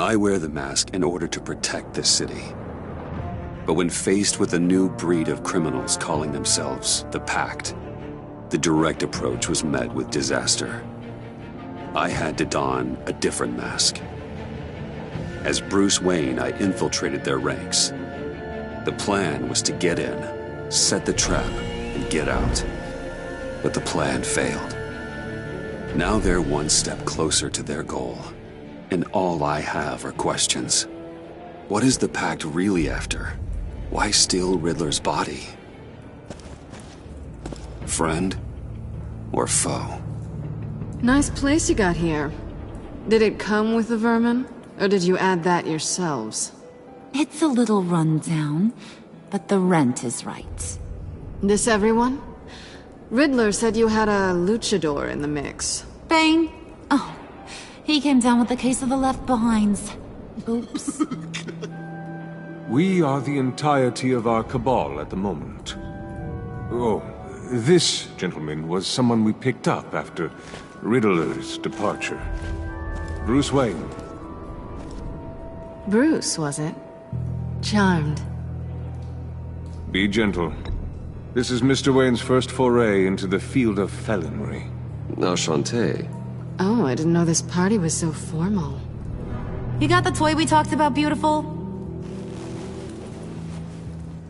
I wear the mask in order to protect this city. But when faced with a new breed of criminals calling themselves the Pact, the direct approach was met with disaster. I had to don a different mask. As Bruce Wayne, I infiltrated their ranks. The plan was to get in, set the trap, and get out. But the plan failed. Now they're one step closer to their goal, and all I have are questions. What is the Pact really after? Why steal Riddler's body? Friend or foe? Nice place you got here. Did it come with the vermin, or did you add that yourselves? It's a little run down, but the rent is right. This everyone? Riddler said you had a luchador in the mix. Bang! Oh, he came down with a case of the left behinds. Oops. We are the entirety of our cabal at the moment. Oh, this gentleman was someone we picked up after Riddler's departure. Bruce Wayne. Bruce, was it? Charmed. Be gentle. This is Mr. Wayne's first foray into the field of felonry. Enchanté. Oh, I didn't know this party was so formal. You got the toy we talked about, beautiful?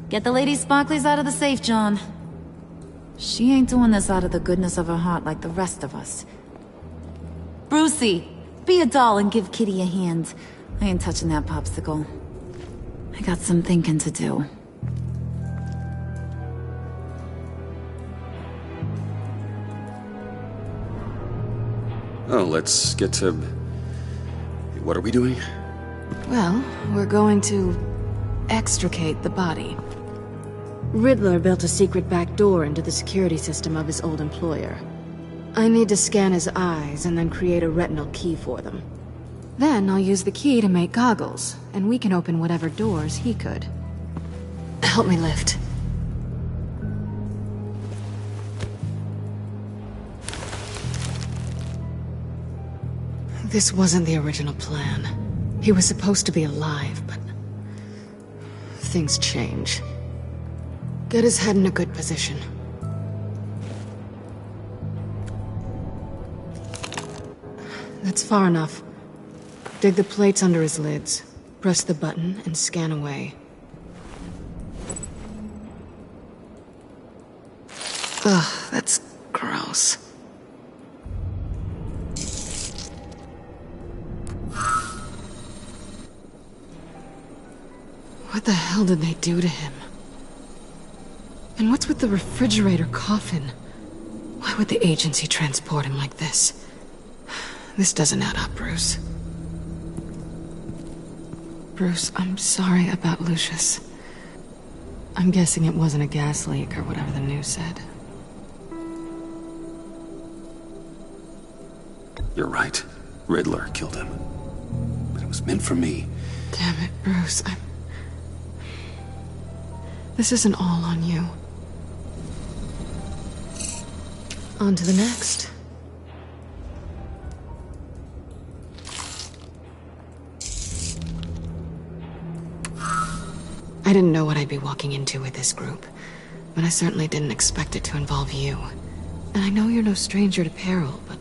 Get the lady sparklies out of the safe, John. She ain't doing this out of the goodness of her heart like the rest of us. Brucey, be a doll and give Kitty a hand. I ain't touching that popsicle. I got some thinking to do. Oh, let's get to... What are we doing? Well, we're going to extricate the body. Riddler built a secret back door into the security system of his old employer. I need to scan his eyes and then create a retinal key for them. Then I'll use the key to make goggles, and we can open whatever doors he could. Help me lift. This wasn't the original plan. He was supposed to be alive, but... things change. Get his head in a good position. That's far enough. Dig the plates under his lids. Press the button and scan away. Ugh, that's gross. What the hell did they do to him? And what's with the refrigerator coffin? Why would the agency transport him like this? This doesn't add up, Bruce. Bruce, I'm sorry about Lucius. I'm guessing it wasn't a gas leak or whatever the news said. You're right. Riddler killed him. But it was meant for me. Damn it, Bruce. This isn't all on you. On to the next. I didn't know what I'd be walking into with this group, but I certainly didn't expect it to involve you. And I know you're no stranger to peril, but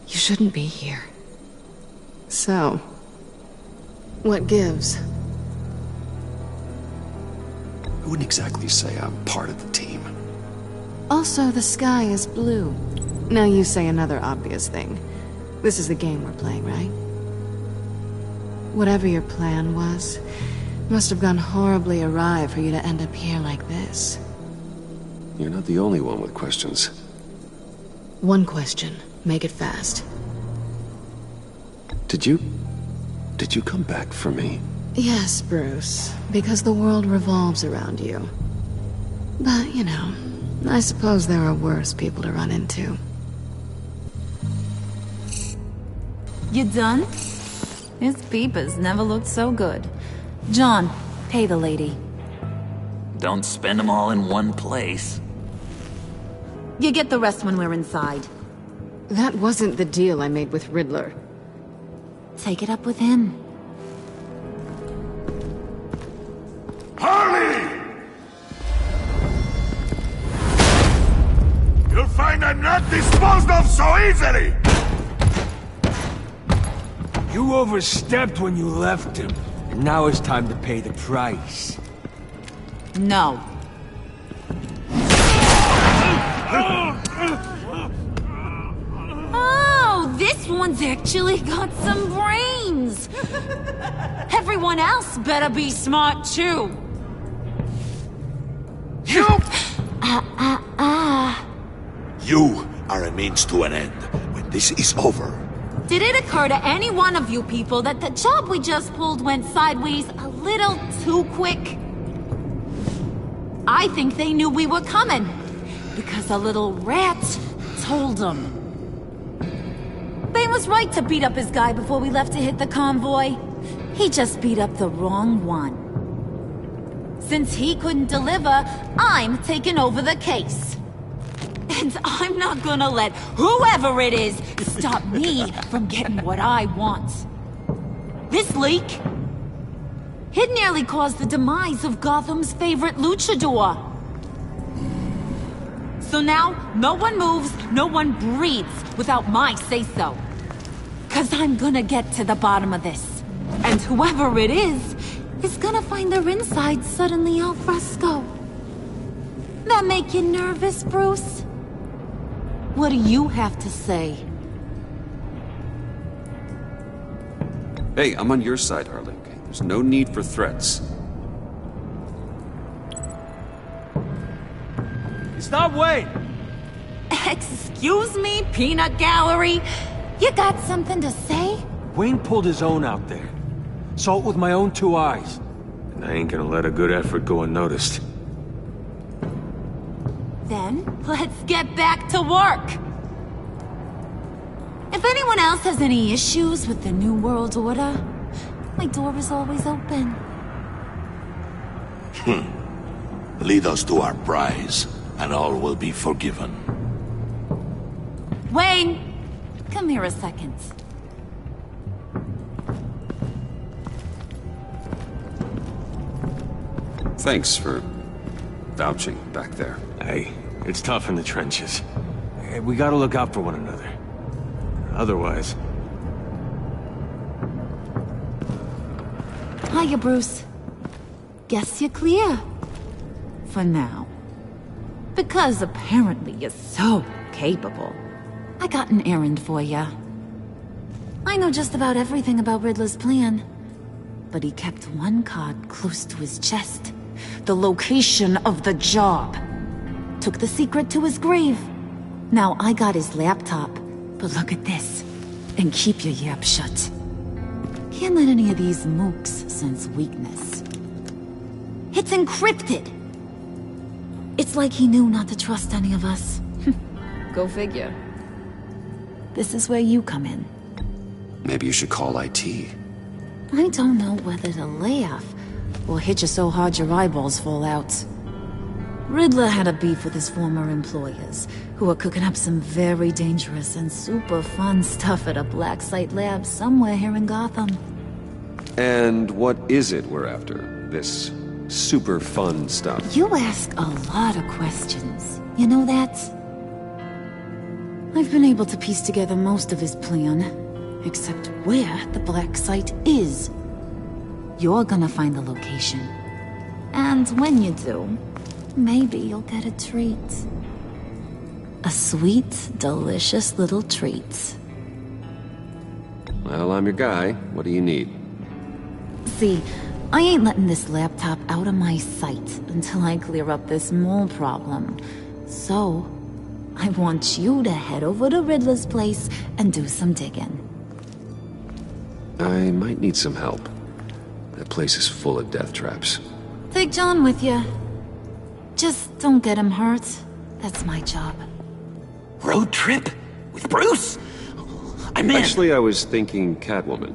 you shouldn't be here. So, what gives? I wouldn't exactly say I'm part of the team. Also, the sky is blue. Now you say another obvious thing. This is the game we're playing, right? Whatever your plan was, must have gone horribly awry for you to end up here like this. You're not the only one with questions. One question. Make it fast. Did you come back for me? Yes, Bruce. Because the world revolves around you. But, you know, I suppose there are worse people to run into. You done? His peepers never looked so good. John, pay the lady. Don't spend them all in one place. You get the rest when we're inside. That wasn't the deal I made with Riddler. take it up with him. Harley! You'll find I'm not disposed of so easily! You overstepped when you left him, and now it's time to pay the price. No. Oh, this one's actually got some brains! Everyone else better be smart too! You! You are a means to an end. When this is over... Did it occur to any one of you people that the job we just pulled went sideways a little too quick? I think they knew we were coming, because a little rat told them. Bane was right to beat up his guy before we left to hit the convoy. He just beat up the wrong one. Since he couldn't deliver, I'm taking over the case. And I'm not gonna let whoever it is stop me from getting what I want. This leak, it nearly caused the demise of Gotham's favorite luchador. So now, no one moves, no one breathes without my say-so. 'Cause I'm gonna get to the bottom of this. And whoever it is gonna find their inside suddenly al fresco. That make you nervous, Bruce? What do you have to say? Hey, I'm on your side, Harley. There's no need for threats. Stop, Wayne! Excuse me, peanut gallery? You got something to say? Wayne pulled his own out there. Saw it with my own 2 eyes. And I ain't gonna let a good effort go unnoticed. Then, let's get back to work. If anyone else has any issues with the New World Order, my door is always open. Lead us to our prize, and all will be forgiven. Wayne, come here a second. Thanks for vouching back there. Hey, it's tough in the trenches. Hey, we gotta look out for one another. Otherwise... Hiya, Bruce. Guess you're clear. For now. Because apparently you're so capable. I got an errand for ya. I know just about everything about Riddler's plan. But he kept one card close to his chest. The location of the job. Took the secret to his grave. Now I got his laptop. But look at this. And keep your yap shut. Can't let any of these mooks sense weakness. It's encrypted! It's like he knew not to trust any of us. Go figure. This is where you come in. Maybe you should call IT. I don't know whether to laugh or hit you so hard your eyeballs fall out. Riddler had a beef with his former employers, who were cooking up some very dangerous and super fun stuff at a black site lab somewhere here in Gotham. And what is it we're after? This super fun stuff? You ask a lot of questions. You know that? I've been able to piece together most of his plan, except where the black site is. You're gonna find the location. And when you do, maybe you'll get a treat. A sweet, delicious little treat. Well, I'm your guy. What do you need? See, I ain't letting this laptop out of my sight until I clear up this mole problem. So, I want you to head over to Riddler's place and do some digging. I might need some help. That place is full of death traps. Take John with you. Just don't get him hurt. That's my job. Road trip? With Bruce? I'm in. Actually, I was thinking Catwoman.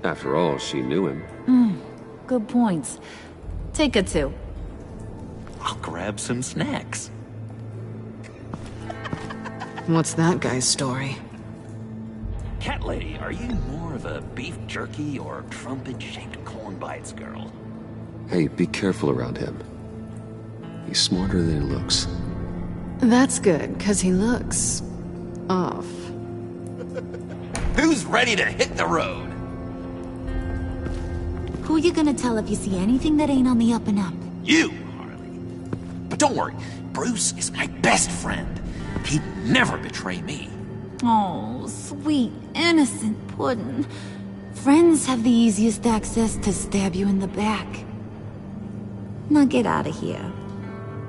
After all, she knew him. Good points. Take her too. I'll grab some snacks. What's that guy's story? Cat lady, are you more of a beef jerky or trumpet-shaped corn bites girl? Hey, be careful around him. He's smarter than he looks. That's good, because he looks... off. Who's ready to hit the road? Who you gonna tell if you see anything that ain't on the up and up? You, Harley. But don't worry, Bruce is my best friend. He'd never betray me. Oh, sweet, innocent puddin'. Friends have the easiest access to stab you in the back. Now get out of here.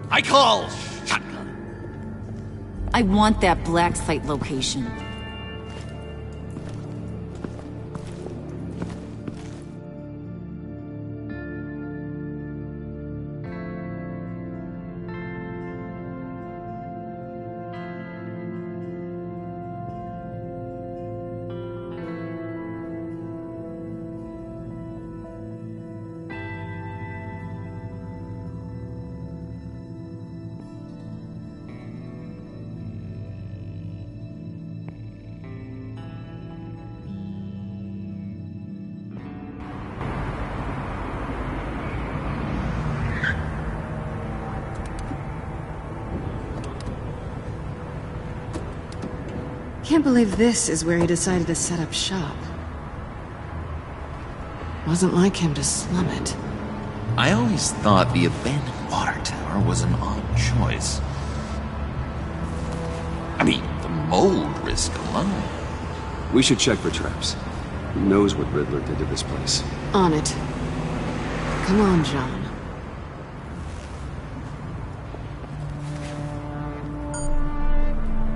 I call shotgun. I want that black site location. Can't believe this is where he decided to set up shop. Wasn't like him to slum it. I always thought the abandoned water tower was an odd choice. I mean, the mold risk alone. We should check for traps. Who knows what Riddler did to this place? On it. Come on, John.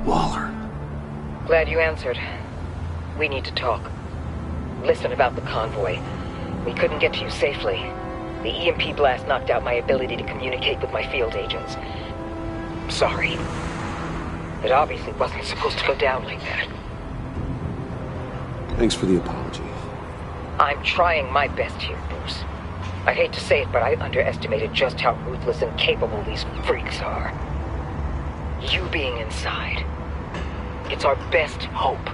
Waller. Glad you answered. We need to talk. Listen about the convoy. We couldn't get to you safely. The EMP blast knocked out my ability to communicate with my field agents. Sorry. It obviously wasn't supposed to go down like that. Thanks for the apology. I'm trying my best here, Bruce. I hate to say it, but I underestimated just how ruthless and capable these freaks are. You being inside. It's our best hope.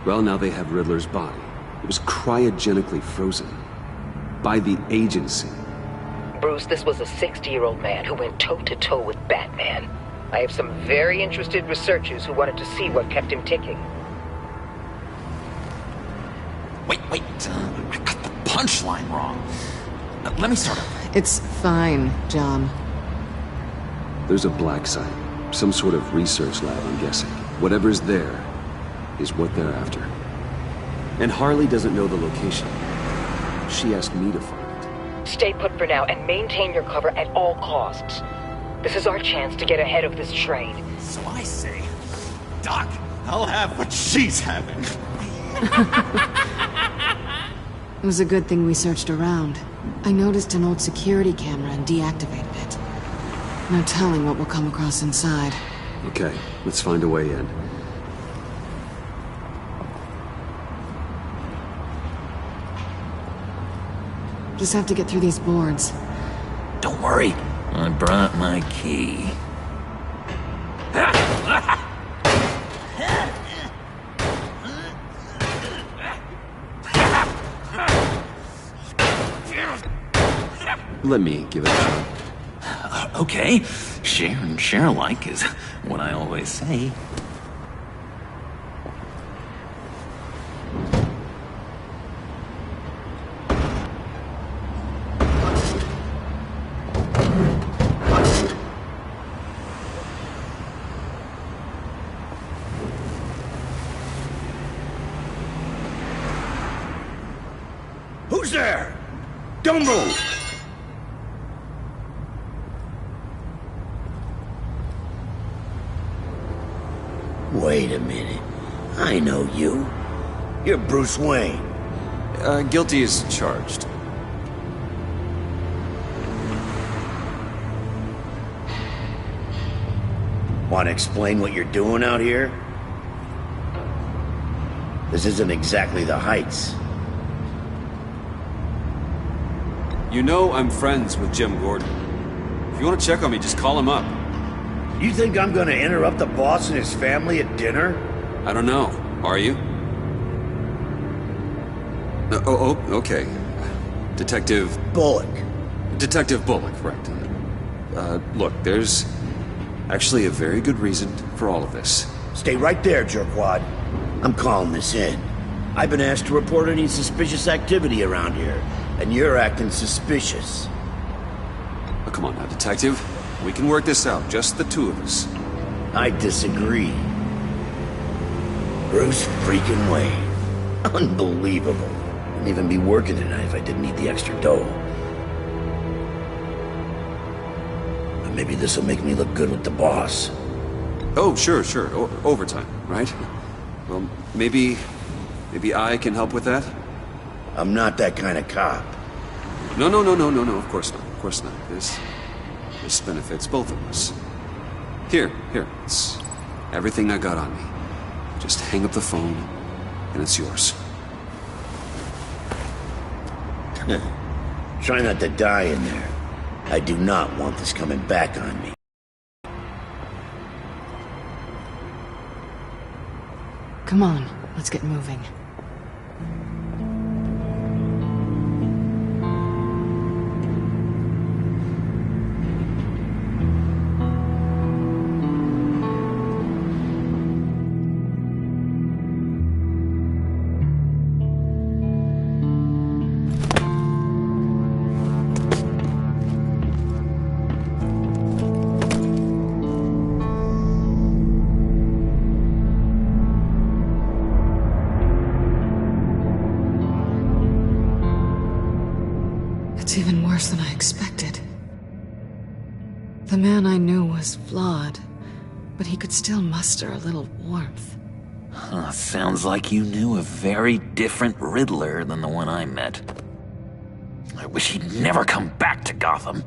Well, now they have Riddler's body. It was cryogenically frozen. By the agency. Bruce, this was a 60-year-old man who went toe-to-toe with Batman. I have some very interested researchers who wanted to see what kept him ticking. Wait, I got the punchline wrong. Let me start over. It's fine, John. There's a black site. Some sort of research lab, I'm guessing. Whatever's there is what they're after. And Harley doesn't know the location. She asked me to find it. Stay put for now and maintain your cover at all costs. This is our chance to get ahead of this train. So I say, Doc, I'll have what she's having. It was a good thing we searched around. I noticed an old security camera and deactivated it. No telling what we'll come across inside. Okay, let's find a way in. Just have to get through these boards. Don't worry, I brought my key. Let me give it a try. Okay, share and share alike is what I always say. Who's there? Don't move! Wait a minute. I know you. You're Bruce Wayne. Guilty as charged. Want to explain what you're doing out here? This isn't exactly the Heights. You know I'm friends with Jim Gordon. If you want to check on me, just call him up. You think I'm gonna interrupt the boss and his family at dinner? I don't know. Are you? Okay. Detective Bullock. Right. Look, there's actually a very good reason for all of this. Stay right there, jerkwad. I'm calling this in. I've been asked to report any suspicious activity around here, and you're acting suspicious. Oh, come on now, Detective. We can work this out, just the two of us. I disagree. Bruce freaking Wayne. Unbelievable. Wouldn't even be working tonight if I didn't need the extra dough. But maybe this'll make me look good with the boss. Oh, sure. Overtime, right? Well, maybe I can help with that? I'm not that kind of cop. No, of course not. This benefits both of us. Here, it's everything I got on me. Just hang up the phone, and it's yours. Try not to die in there. I do not want this coming back on me. Come on, let's get moving. It's even worse than I expected. The man I knew was flawed, but he could still muster a little warmth. Sounds like you knew a very different Riddler than the one I met. I wish he'd never come back to Gotham.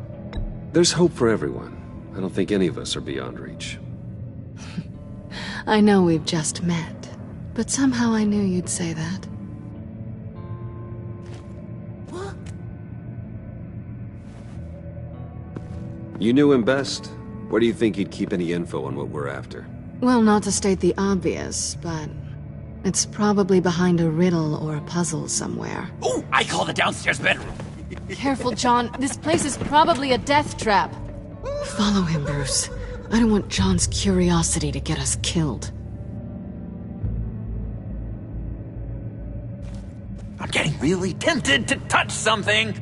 There's hope for everyone. I don't think any of us are beyond reach. I know we've just met, but somehow I knew you'd say that. You knew him best. Where do you think he'd keep any info on what we're after? Well, not to state the obvious, but it's probably behind a riddle or a puzzle somewhere. Oh, I call the downstairs bedroom. Careful, John. This place is probably a death trap. Follow him, Bruce. I don't want John's curiosity to get us killed. I'm getting really tempted to touch something.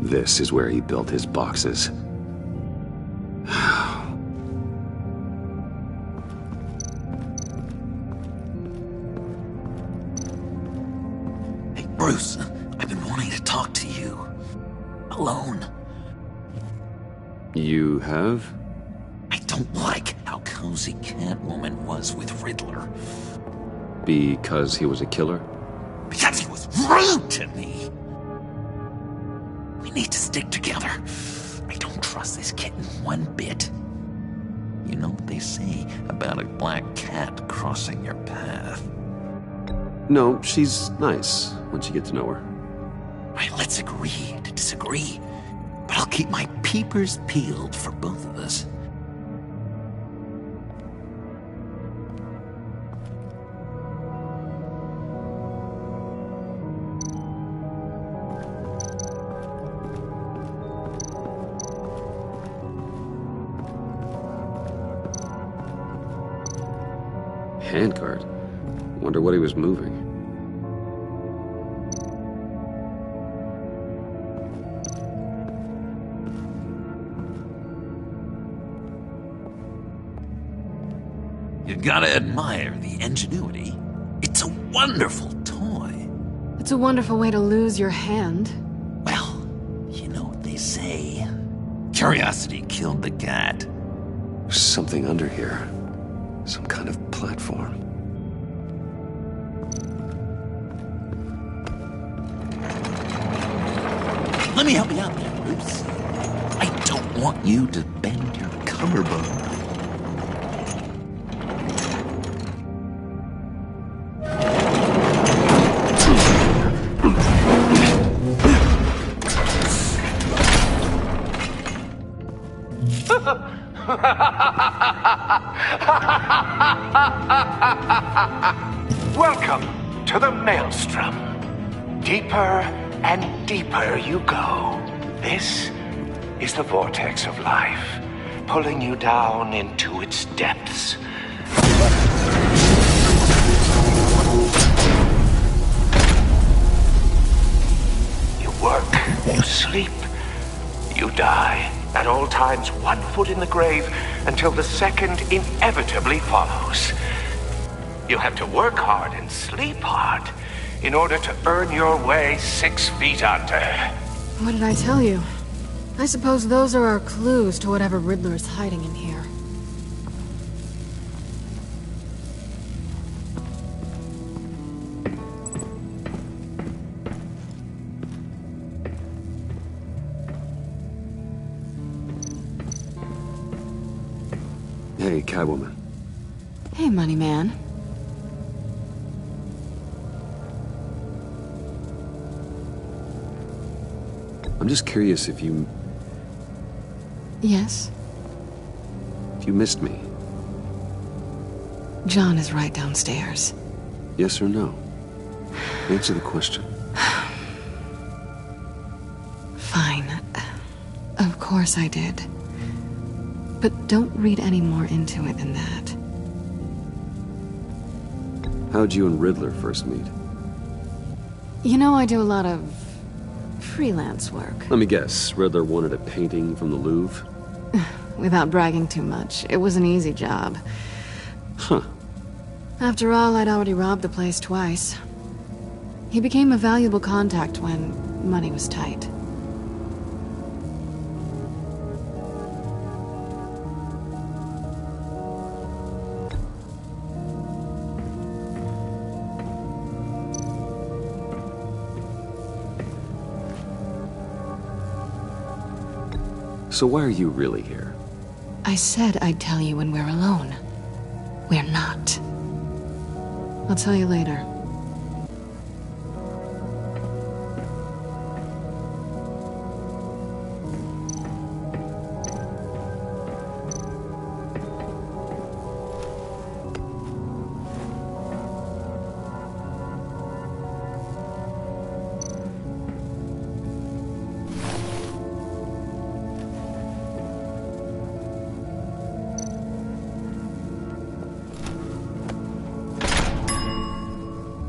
This is where he built his boxes. Hey, Bruce, I've been wanting to talk to you. Alone. You have? I don't like how cozy Catwoman was with Riddler. Because he was a killer? Because he was rude to me. We need to stick together. I don't trust this kitten one bit. You know what they say about a black cat crossing your path? No, she's nice once you get to know her. Right, let's agree to disagree. But I'll keep my peepers peeled for both of us. Handcart. Wonder what he was moving. You gotta admire the ingenuity. It's a wonderful toy. It's a wonderful way to lose your hand. Well, you know what they say. Curiosity killed the cat. There's something under here. Some kind of platform. Let me help you out there, Bruce. I don't want you to bend your collarbone. Welcome to the Maelstrom. Deeper and deeper you go. This is the vortex of life, pulling you down into its depths. You work, you sleep, you die. At all times, 1 foot in the grave until the second inevitably follows. You have to work hard and sleep hard in order to earn your way 6 feet under. What did I tell you? I suppose those are our clues to whatever Riddler is hiding in here. Hey, Catwoman. Hey, Money Man. I'm just curious if you Yes? missed me. John is right downstairs. Yes or no? Answer the question. Fine. Of course I did. But don't read any more into it than that. How'd you and Riddler first meet? You know, I do a lot of freelance work. Let me guess, Riddler wanted a painting from the Louvre? Without bragging too much, it was an easy job. Huh. After all, I'd already robbed the place twice. He became a valuable contact when money was tight. So why are you really here? I said I'd tell you when we're alone. We're not. I'll tell you later.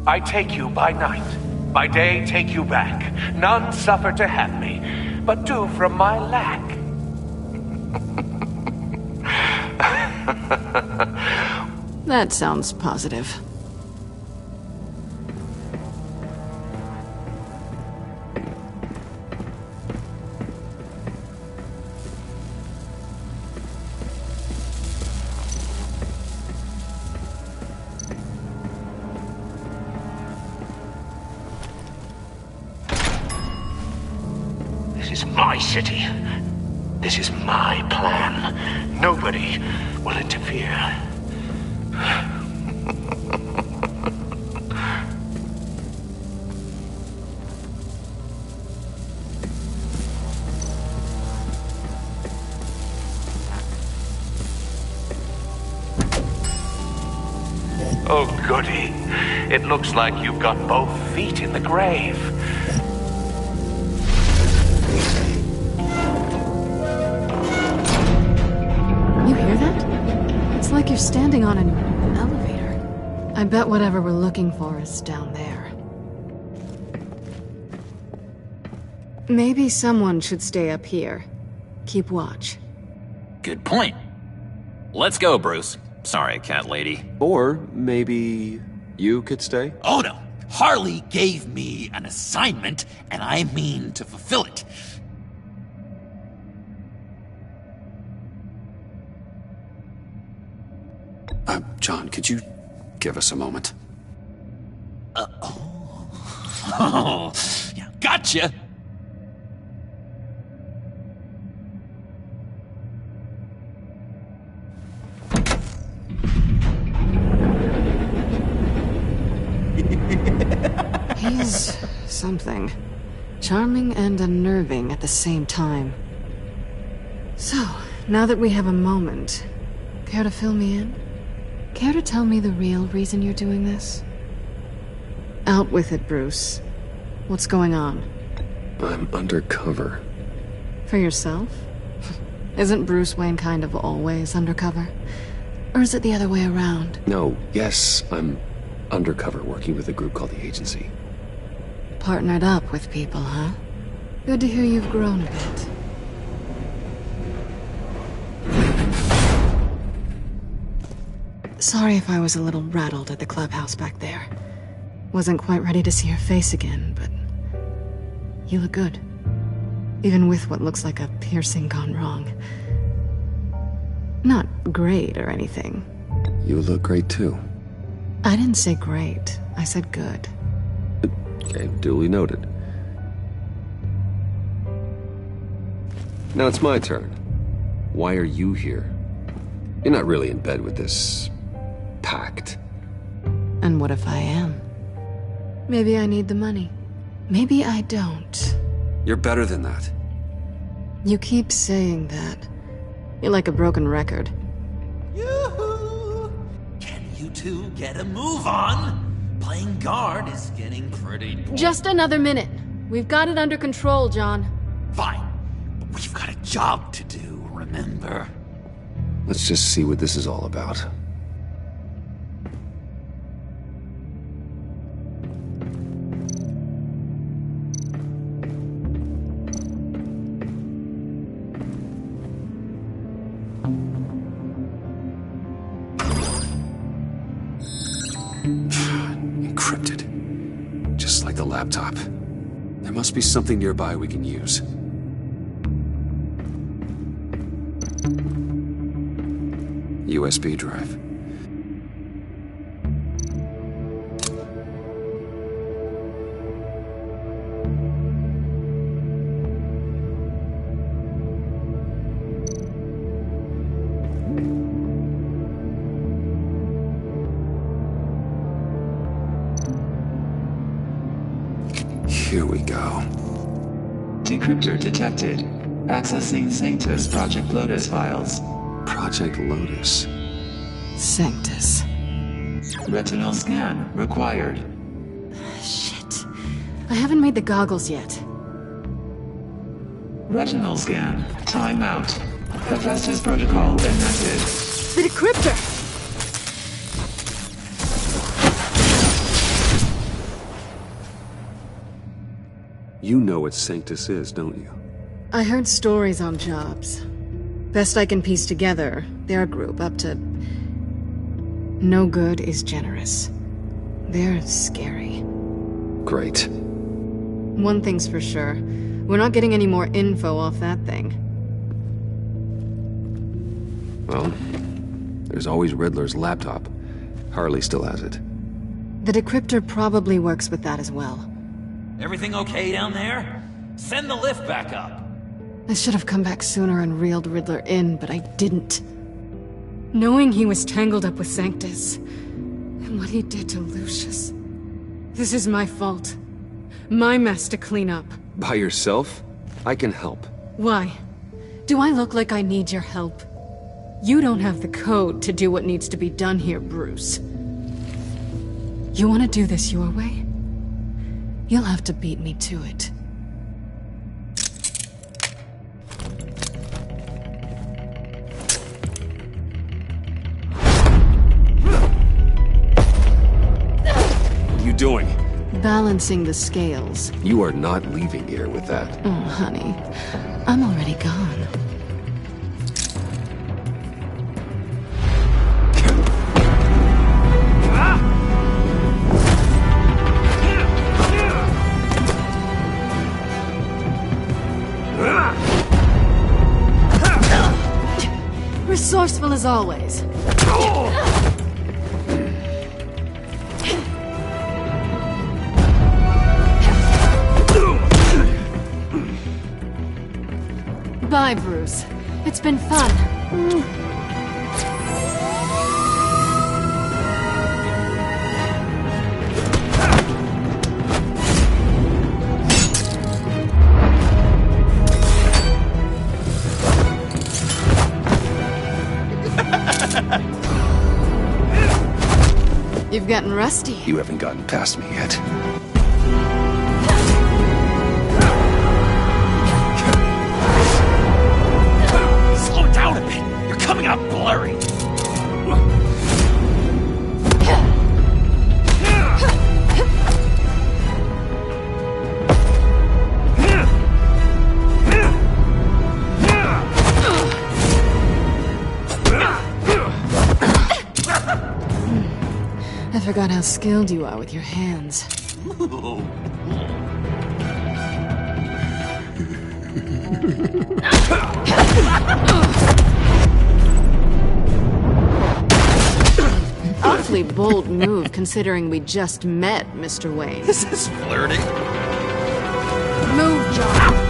I take you by night, by day take you back. None suffer to have me, but do from my lack. That sounds positive. This is my city. This is my plan. Nobody will interfere. Oh, goody. It looks like you've got both feet in the grave. You hear that? It's like you're standing on an elevator. I bet whatever we're looking for is down there. Maybe someone should stay up here. Keep watch. Good point. Let's go, Bruce. Sorry, cat lady. Or maybe you could stay? Oh no! Harley gave me an assignment, and I mean to fulfill it. John, could you give us a moment? Oh, yeah, gotcha! He's something. Charming and unnerving at the same time. So, now that we have a moment, care to fill me in? Care to tell me the real reason you're doing this? Out with it, Bruce. What's going on? I'm undercover. For yourself? Isn't Bruce Wayne kind of always undercover? Or is it the other way around? No, yes, I'm undercover working with a group called the Agency. Partnered up with people, huh? Good to hear you've grown a bit. Sorry if I was a little rattled at the clubhouse back there. Wasn't quite ready to see your face again, but you look good. Even with what looks like a piercing gone wrong. Not great or anything. You look great too. I didn't say great. I said good. Okay, duly noted. Now it's my turn. Why are you here? You're not really in bed with this pact. And what if I am? Maybe I need the money. Maybe I don't. You're better than that. You keep saying that. You're like a broken record. Yoo-hoo! Can you two get a move on? Playing guard is getting pretty boring. Just another minute. We've got it under control, John. Fine. But we've got a job to do, remember? Let's just see what this is all about. Encrypted. Just like the laptop. There must be something nearby we can use. USB drive. Here we go. Decryptor detected. Accessing Sanctus Project Lotus files. Project Lotus. Sanctus. Retinal scan required. Shit. I haven't made the goggles yet. Retinal scan. Timeout. Hephaestus protocol enacted. The decryptor! You know what Sanctus is, don't you? I heard stories on jobs. Best I can piece together, they're a group up to... No good is generous. They're scary. Great. One thing's for sure. We're not getting any more info off that thing. Well, there's always Riddler's laptop. Harley still has it. The decryptor probably works with that as well. Everything okay down there? Send the lift back up. I should have come back sooner and reeled Riddler in, but I didn't. Knowing he was tangled up with Sanctus, and what he did to Lucius. This is my fault. My mess to clean up. By yourself? I can help. Why? Do I look like I need your help? You don't have the code to do what needs to be done here, Bruce. You want to do this your way? You'll have to beat me to it. What are you doing? Balancing the scales. You are not leaving here with that. Oh, honey. I'm already gone. Resourceful as always. Bye, Bruce. It's been fun. getting rusty. You haven't gotten past me yet. Slow it down a bit. You're coming out blurry. I forgot how skilled you are with your hands. Awfully bold move considering we just met, Mr. Wayne. This is flirting. Move, John.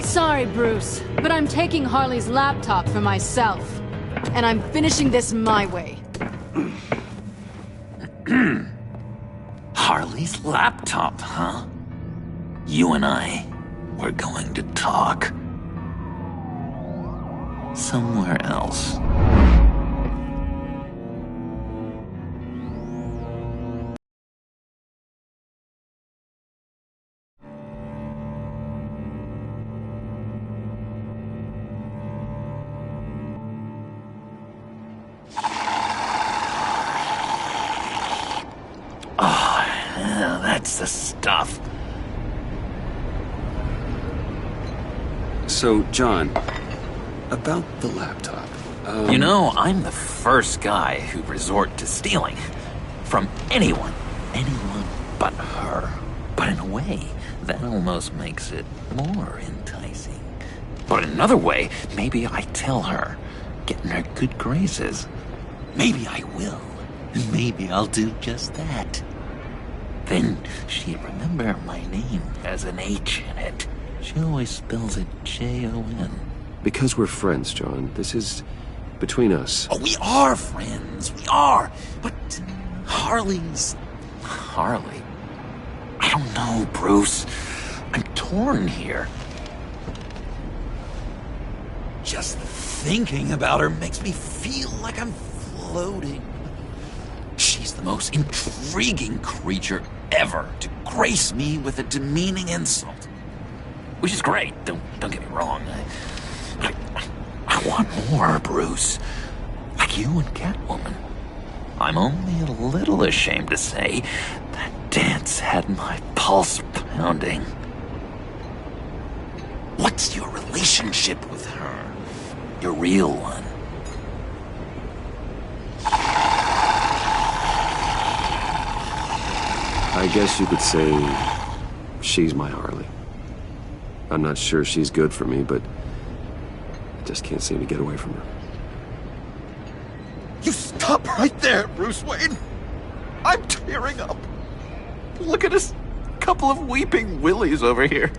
Sorry, Bruce, but I'm taking Harley's laptop for myself. And I'm finishing this my way. Harley's laptop, huh? You and I, we're going to talk. Somewhere else. That's the stuff. So, John, about the laptop. You know, I'm the first guy who resort to stealing. From anyone but her. But in a way, that almost makes it more enticing. But in another way, maybe I tell her, get in her good graces. Maybe I will. Maybe I'll do just that. Then she'd remember my name as an H in it. She always spells it J-O-N. Because we're friends, John. This is between us. Oh, we are friends. We are. But Harley's... Harley? I don't know, Bruce. I'm torn here. Just thinking about her makes me feel like I'm floating. She's the most intriguing creature ever to grace me with a demeaning insult. Which is great, don't get me wrong. I want more, Bruce. Like you and Catwoman. I'm only a little ashamed to say that dance had my pulse pounding. What's your relationship with her? Your real one? I guess you could say she's my Harley. I'm not sure she's good for me, but I just can't seem to get away from her. You stop right there, Bruce Wayne. I'm tearing up. Look at us, couple of weeping willies over here.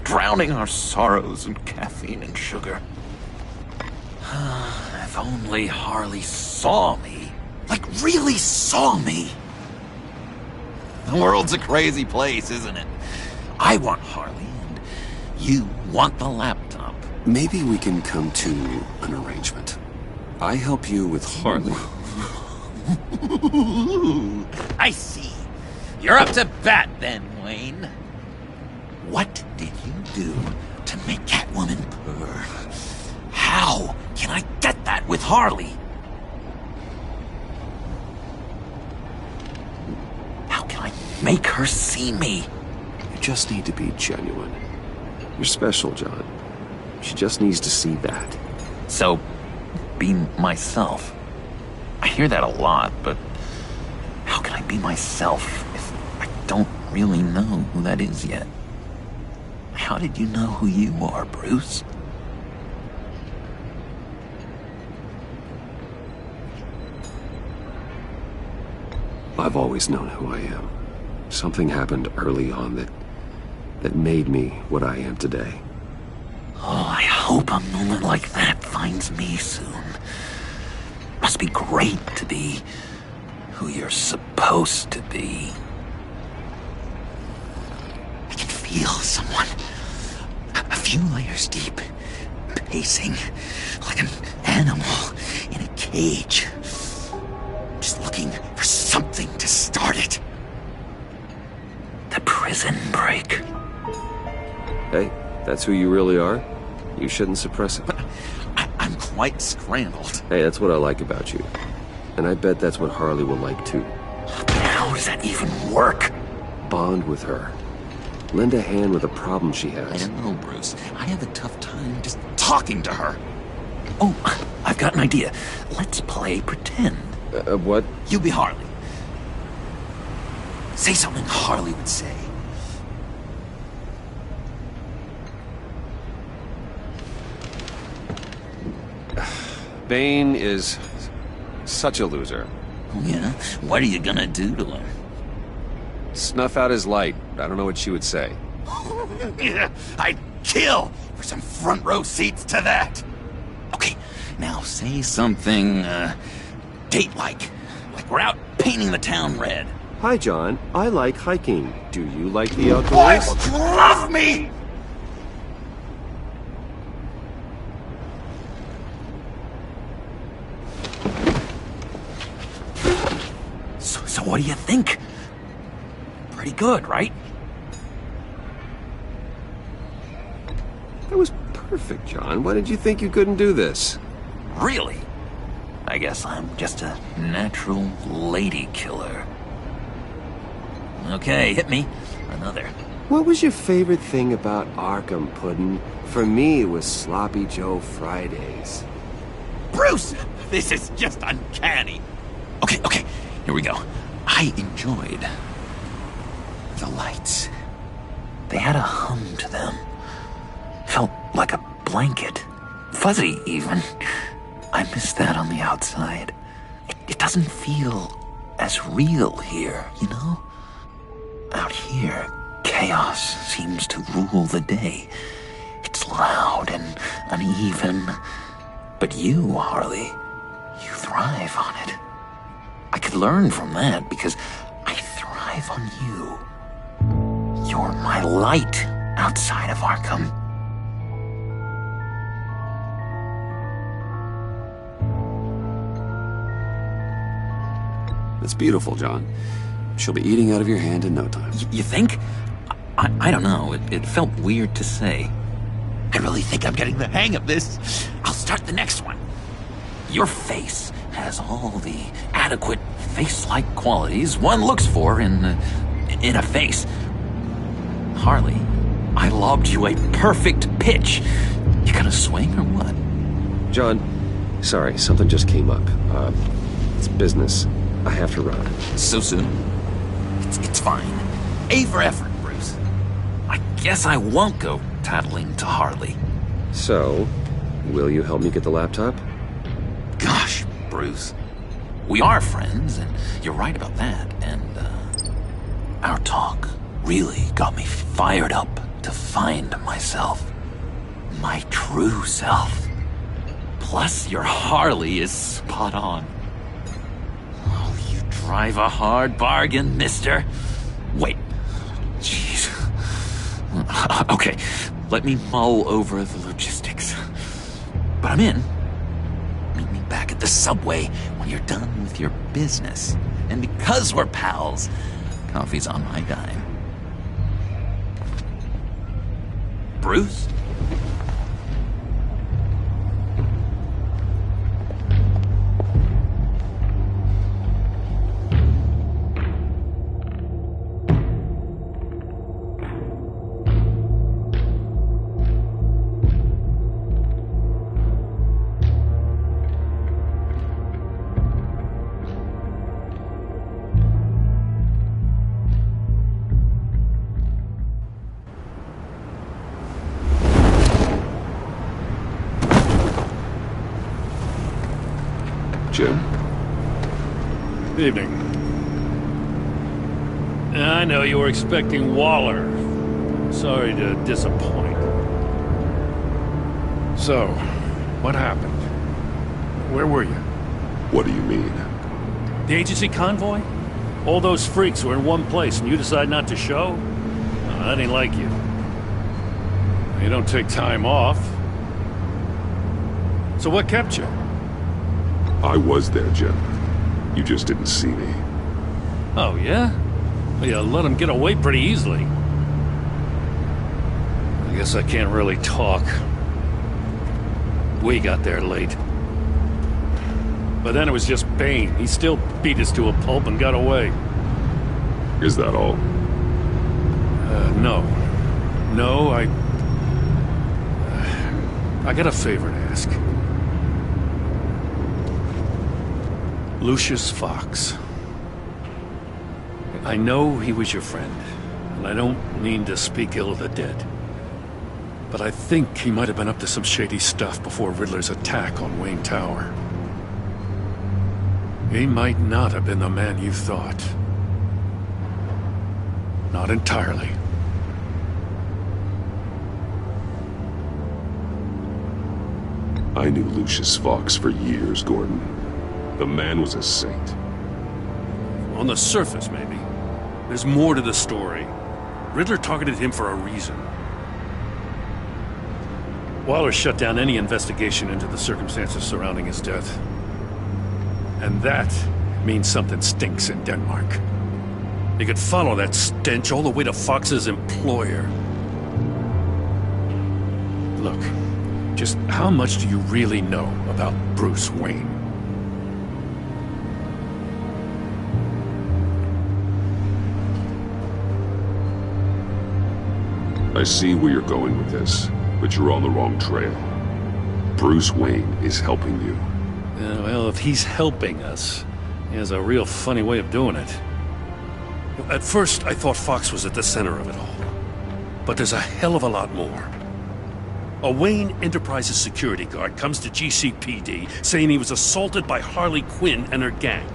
Drowning our sorrows in caffeine and sugar. If only Harley saw me. Like, really saw me. The world's a crazy place, isn't it? I want Harley, and you want the laptop. Maybe we can come to an arrangement. I help you with Harley. I see. You're up to bat then, Wayne. What did you do to make Catwoman purr? How can I get that with Harley? How can I make her see me? You just need to be genuine. You're special, John. She just needs to see that. So, be myself. I hear that a lot, but how can I be myself if I don't really know who that is yet? How did you know who you are, Bruce? I've always known who I am. Something happened early on that made me what I am today. Oh, I hope a moment like that finds me soon. Must be great to be who you're supposed to be. I can feel someone a few layers deep, pacing like an animal in a cage. Just looking for something to start it. The prison break. Hey, that's who you really are? You shouldn't suppress it. But I'm quite scrambled. Hey, that's what I like about you. And I bet that's what Harley will like too. But how does that even work? Bond with her. Lend a hand with a problem she has. I don't know, Bruce. I have a tough time just talking to her. Oh, I've got an idea. Let's play pretend. What? You be Harley. Say something Harley would say. Bane is such a loser. Oh, yeah? What are you gonna do to him? Snuff out his light. I don't know what she would say. Yeah, I'd kill for some front row seats to that. Okay, now say something, date-like. Like we're out painting the town red. Hi, John. I like hiking. Do you like the outdoors? Boys, love me! So what do you think? Pretty good, right? That was perfect, John. Why did you think you couldn't do this? Really? I guess I'm just a natural lady killer. Okay, hit me. Another. What was your favorite thing about Arkham, Puddin'? For me, it was Sloppy Joe Fridays. Bruce! This is just uncanny. Okay, here we go. I enjoyed the lights. They had a hum to them. Felt like a blanket. Fuzzy, even. I miss that on the outside. It doesn't feel as real here, you know? Out here, chaos seems to rule the day. It's loud and uneven. But you, Harley, you thrive on it. I could learn from that because I thrive on you. You're my light outside of Arkham. It's beautiful, John. She'll be eating out of your hand in no time. You think? I don't know. It felt weird to say. I really think I'm getting the hang of this. I'll start the next one. Your face has all the adequate face-like qualities one looks for in a face. Harley, I lobbed you a perfect pitch. You gonna swing or what? John, sorry, something just came up. It's business. I have to run. So soon? It's fine. A for effort, Bruce. I guess I won't go tattling to Harley. So, will you help me get the laptop? Gosh, Bruce. We are friends, and you're right about that, and, our talk really got me fired up to find myself. My true self. Plus, your Harley is spot on. Oh, you drive a hard bargain, mister. Wait. Jeez. Okay, let me mull over the logistics. But I'm in. Meet me back at the subway when you're done with your business. And because we're pals, coffee's on my dime. Bruce? Jim? Evening. I know you were expecting Waller. Sorry to disappoint. So, what happened? Where were you? What do you mean? The agency convoy? All those freaks were in one place and you decide not to show? No, that ain't like you. You don't take time off. So what kept you? I was there, Jim. You just didn't see me. Oh, yeah? Well, you let him get away pretty easily. I guess I can't really talk. We got there late. But then it was just Bane. He still beat us to a pulp and got away. Is that all? No. No, I got a favor to ask. Lucius Fox. I know he was your friend, and I don't mean to speak ill of the dead. But I think he might have been up to some shady stuff before Riddler's attack on Wayne Tower. He might not have been the man you thought. Not entirely. I knew Lucius Fox for years, Gordon. The man was a saint. On the surface, maybe. There's more to the story. Riddler targeted him for a reason. Waller shut down any investigation into the circumstances surrounding his death. And that means something stinks in Denmark. You could follow that stench all the way to Fox's employer. Look, just how much do you really know about Bruce Wayne? I see where you're going with this, but you're on the wrong trail. Bruce Wayne is helping you. Well, if he's helping us, he has a real funny way of doing it. At first, I thought Fox was at the center of it all. But there's a hell of a lot more. A Wayne Enterprises security guard comes to GCPD saying he was assaulted by Harley Quinn and her gang.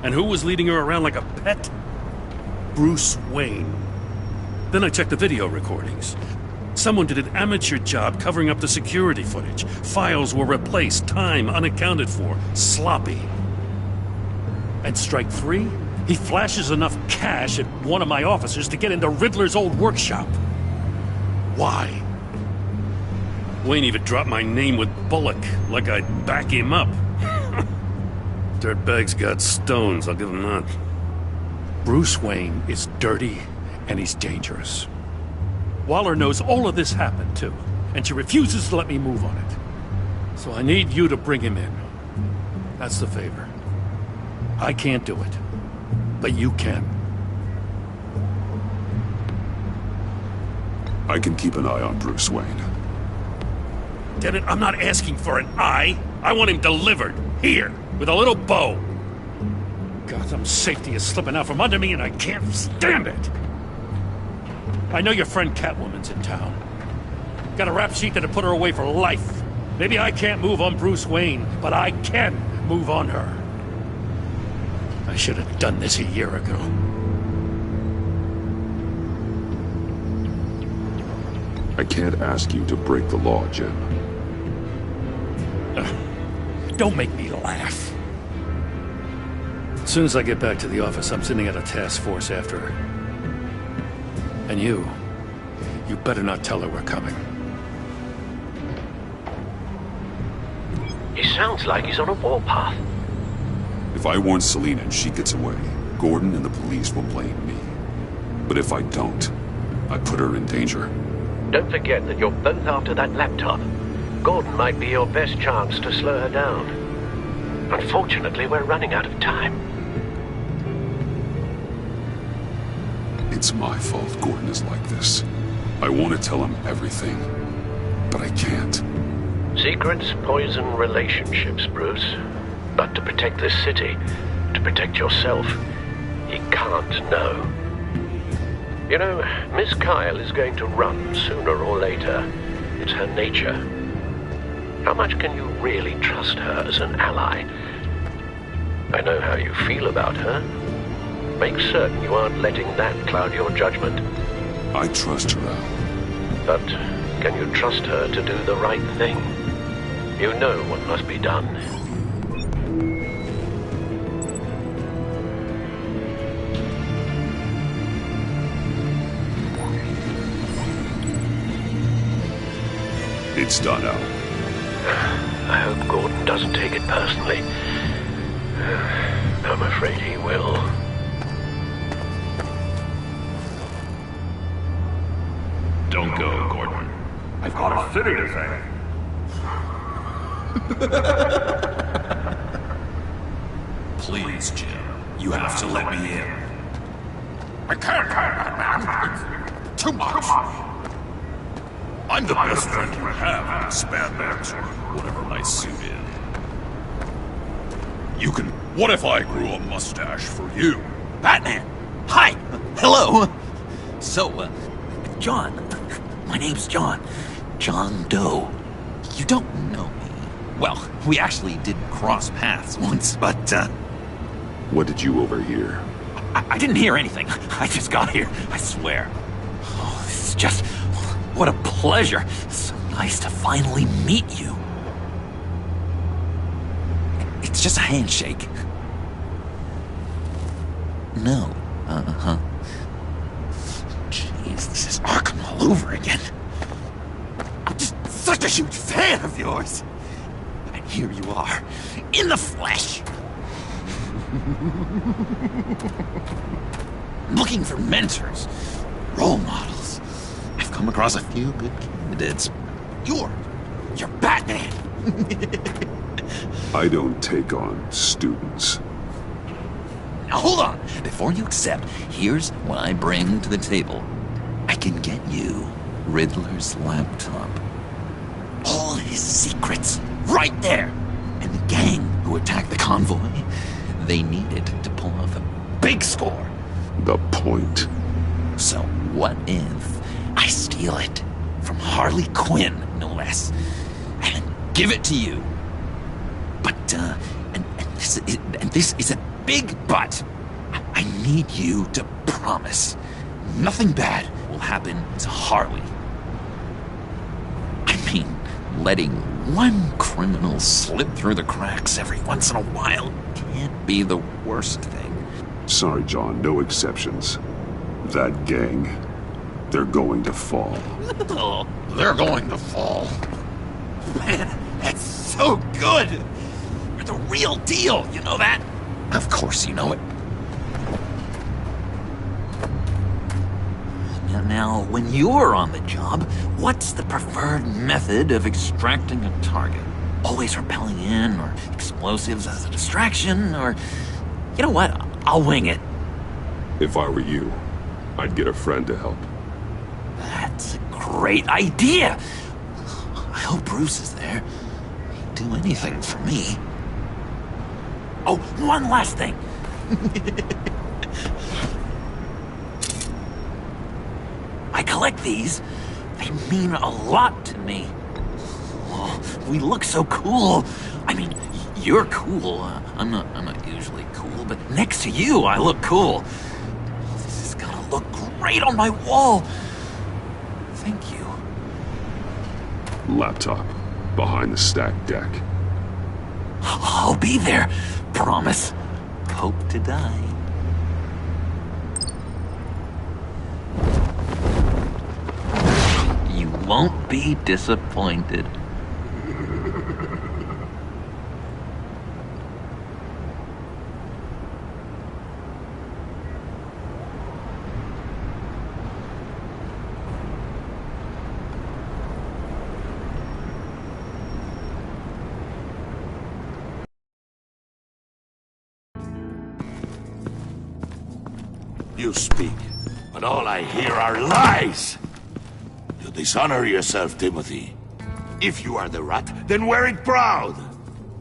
And who was leading her around like a pet? Bruce Wayne. Then I checked the video recordings. Someone did an amateur job covering up the security footage. Files were replaced, time unaccounted for, sloppy. And strike three? He flashes enough cash at one of my officers to get into Riddler's old workshop. Why? Wayne even dropped my name with Bullock, like I'd back him up. Dirtbag's got stones, I'll give him that. Bruce Wayne is dirty and he's dangerous. Waller knows all of this happened, too, and she refuses to let me move on it. So I need you to bring him in. That's the favor. I can't do it, but you can. I can keep an eye on Bruce Wayne. Damn it, I'm not asking for an eye. I want him delivered, here, with a little bow. Gotham's safety is slipping out from under me and I can't stand it. I know your friend Catwoman's in town. Got a rap sheet that'll put her away for life. Maybe I can't move on Bruce Wayne, but I can move on her. I should have done this a year ago. I can't ask you to break the law, Jim. Don't make me laugh. As soon as I get back to the office, I'm sending out a task force after her. And you better not tell her we're coming. He sounds like he's on a warpath. If I warn Selina and she gets away, Gordon and the police will blame me. But if I don't, I put her in danger. Don't forget that you're both after that laptop. Gordon might be your best chance to slow her down. Unfortunately, we're running out of time. It's my fault Gordon is like this. I want to tell him everything, but I can't. Secrets poison relationships, Bruce. But to protect this city, to protect yourself, he can't know. You know, Miss Kyle is going to run sooner or later. It's her nature. How much can you really trust her as an ally? I know how you feel about her. Make certain you aren't letting that cloud your judgment. I trust her, Al. But can you trust her to do the right thing? You know what must be done. It's done, Al. I hope Gordon doesn't take it personally. I'm afraid he will. Don't go, Gordon. I've got a city to save. Please, Jim. You have to let me in. I can't, man. It's too much. I'm the best friend you have in spandex or whatever my suit is. You can... What if I grew a mustache for you? Batman! Hi! Hello! So, John. My name's John. John Doe. You don't know me. Well, we actually did cross paths once, but, What did you overhear? I didn't hear anything. I just got here, I swear. Oh, this is just... What a pleasure. So nice to finally meet you. It's just a handshake. No. Uh-huh. Jeez, this is Arkham all over again. I'm just such a huge fan of yours. And here you are, in the flesh. Looking for mentors, role models. I've come across a few good candidates. You're Batman. I don't take on students. Now hold on. Before you accept, here's what I bring to the table. I can get you Riddler's laptop. All his secrets, right there. And the gang who attacked the convoy, they needed to pull off a big score. The point. So what if I steal it from Harley Quinn, no less, and then give it to you? But, and this is a big but. I need you to promise nothing bad will happen to Harley. I mean, letting one criminal slip through the cracks every once in a while can't be the worst thing. Sorry, John, no exceptions. That gang, they're going to fall. Oh, they're going to fall. Man, that's so good! You're the real deal, you know that? Of course you know it. Now, when you're on the job, what's the preferred method of extracting a target? Always rappelling in, or explosives as a distraction, or... You know what? I'll wing it. If I were you, I'd get a friend to help. That's a great idea! I hope Bruce is there. He'd do anything for me. Oh, one last thing. I collect these. They mean a lot to me. Oh, we look so cool. I mean, you're cool. I'm not usually cool, but next to you, I look cool. This is gonna look great on my wall. Thank you. Laptop, behind the stacked deck. I'll be there. Promise. Hope to die. You won't be disappointed. You speak, and all I hear are lies! You dishonor yourself, Timothy. If you are the rat, then wear it proud!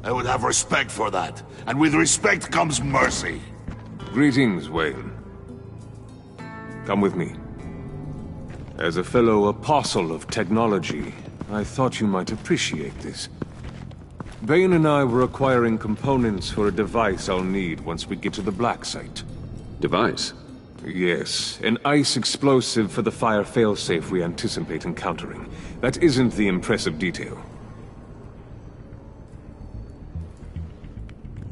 I would have respect for that, and with respect comes mercy. Greetings, Wayne. Come with me. As a fellow apostle of technology, I thought you might appreciate this. Bane and I were acquiring components for a device I'll need once we get to the Black Site. Device? Yes, an ice explosive for the fire failsafe we anticipate encountering. That isn't the impressive detail.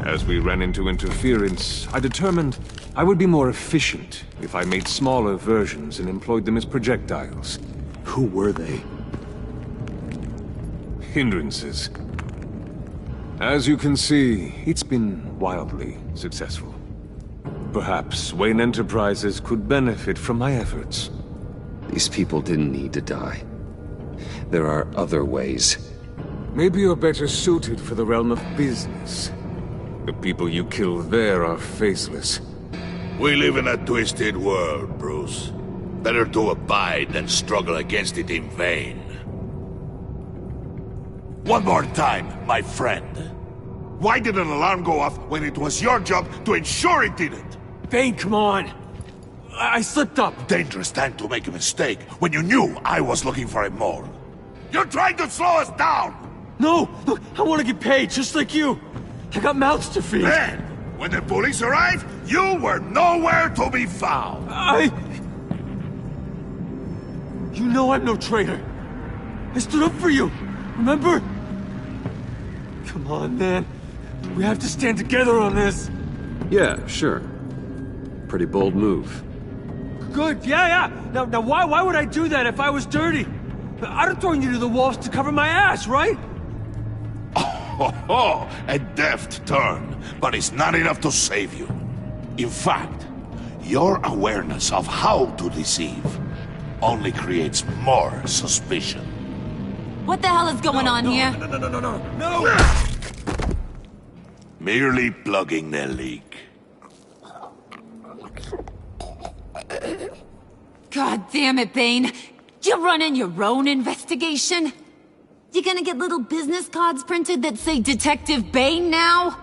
As we ran into interference, I determined I would be more efficient if I made smaller versions and employed them as projectiles. Who were they? Hindrances. As you can see, it's been wildly successful. Perhaps Wayne Enterprises could benefit from my efforts. These people didn't need to die. There are other ways. Maybe you're better suited for the realm of business. The people you kill there are faceless. We live in a twisted world, Bruce. Better to abide than struggle against it in vain. One more time, my friend. Why did an alarm go off when it was your job to ensure it didn't? Bane, come on! I slipped up! Dangerous time to make a mistake when you knew I was looking for a mole. You're trying to slow us down! No! Look, I want to get paid, just like you! I got mouths to feed! Then, when the police arrived, you were nowhere to be found! You know I'm no traitor! I stood up for you, remember? Come on, man. We have to stand together on this! Yeah, sure. Pretty bold move. Good, yeah. Now why would I do that if I was dirty? I'd have thrown you to the wolves to cover my ass, right? Oh, a deft turn, but it's not enough to save you. In fact, your awareness of how to deceive only creates more suspicion. What the hell is going on here? No! Merely plugging the leak. God damn it, Bane. You're running your own investigation? You gonna get little business cards printed that say Detective Bane now?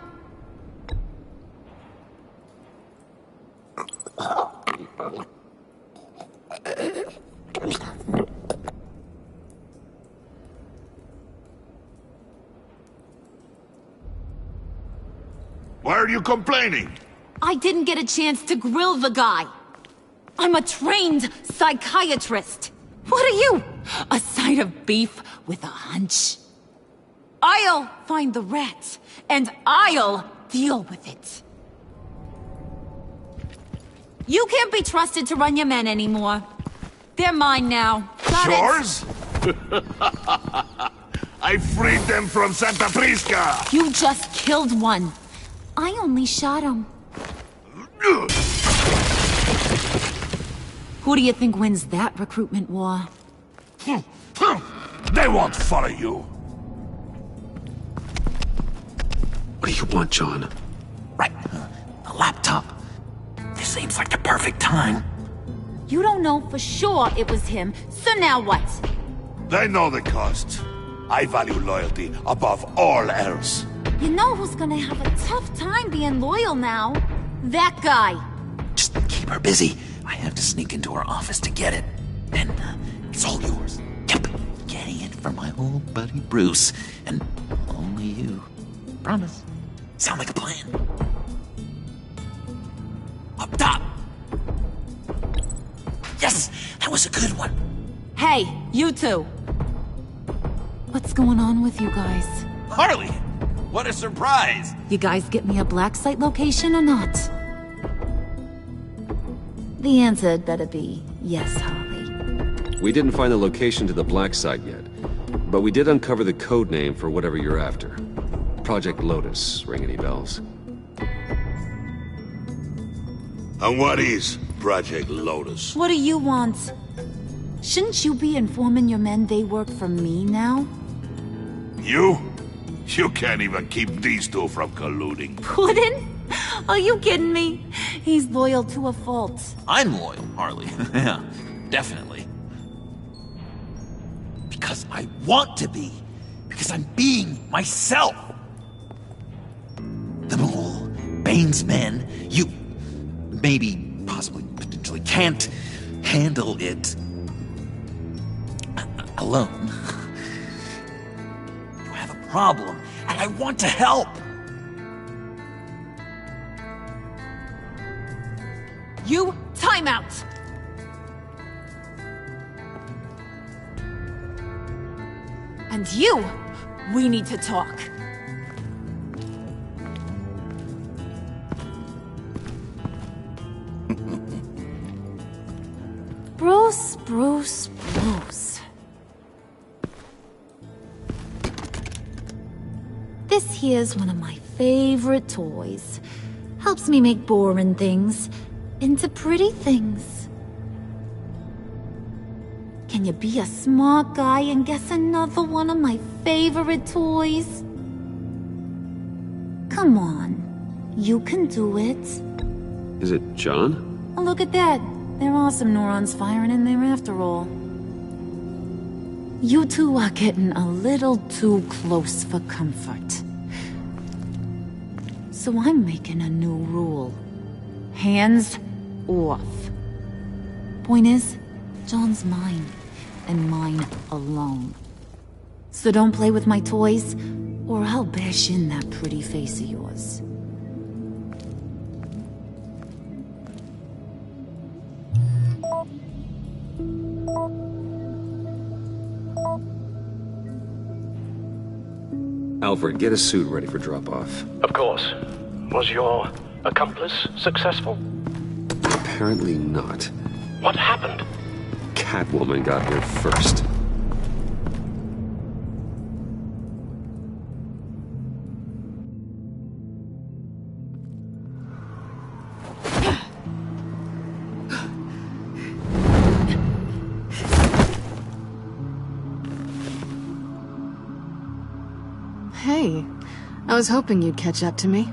Why are you complaining? I didn't get a chance to grill the guy. I'm a trained psychiatrist. What are you? A side of beef with a hunch? I'll find the rat, and I'll deal with it. You can't be trusted to run your men anymore. They're mine now. Got Yours? I freed them from Santa Prisca! You just killed one. I only shot him. Who do you think wins that recruitment war? They won't follow you. What do you want, John? Right, the laptop. This seems like the perfect time. You don't know for sure it was him, so now what? They know the cost. I value loyalty above all else. You know who's gonna have a tough time being loyal now? That guy. Just keep her busy. I have to sneak into her office to get it. Then, it's all yours. Yep, getting it for my old buddy Bruce. And only you. Promise. Sound like a plan? Up top! Yes! That was a good one! Hey, you two. What's going on with you guys? Harley! What a surprise! You guys get me a black site location or not? The answer had better be yes, Harley. We didn't find the location to the black site yet, but we did uncover the code name for whatever you're after. Project Lotus. Ring any bells? And what is Project Lotus? What do you want? Shouldn't you be informing your men they work for me now? You? You can't even keep these two from colluding. Puddin'? Are you kidding me? He's loyal to a fault. I'm loyal, Harley. Yeah, definitely. Because I want to be. Because I'm being myself. The mole, Bane's men, you, maybe, possibly, potentially can't handle it alone. You have a problem, and I want to help. You, time out! And you, we need to talk. Bruce. This here's one of my favorite toys. Helps me make boring things into pretty things. Can you be a smart guy and guess another one of my favorite toys? Come on, you can do it. Is it John? Oh, look at that. There are some neurons firing in there after all. You two are getting a little too close for comfort. So I'm making a new rule. Hands off. Point is, John's mine, and mine alone. So don't play with my toys, or I'll bash in that pretty face of yours. Alfred, get a suit ready for drop-off. Of course. Was your accomplice successful? Apparently not. What happened? Catwoman got here first. Hey, I was hoping you'd catch up to me.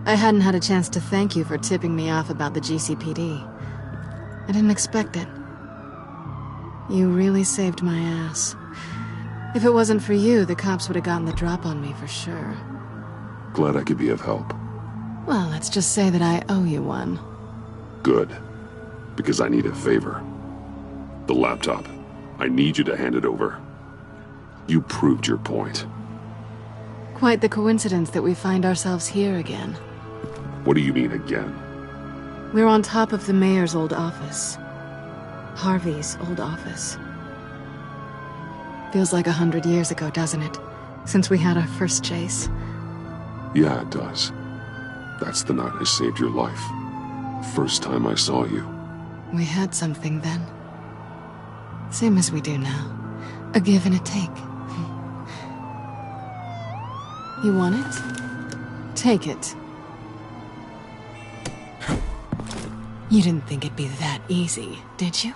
I hadn't had a chance to thank you for tipping me off about the GCPD. I didn't expect it. You really saved my ass. If it wasn't for you, the cops would have gotten the drop on me for sure. Glad I could be of help. Well, let's just say that I owe you one. Good. Because I need a favor. The laptop. I need you to hand it over. You proved your point. Quite the coincidence that we find ourselves here again. What do you mean again? We're on top of the mayor's old office. Harvey's old office. Feels like 100 years ago, doesn't it? Since we had our first chase. Yeah, it does. That's the night I saved your life. First time I saw you. We had something then. Same as we do now. A give and a take. You want it? Take it. You didn't think it'd be that easy, did you?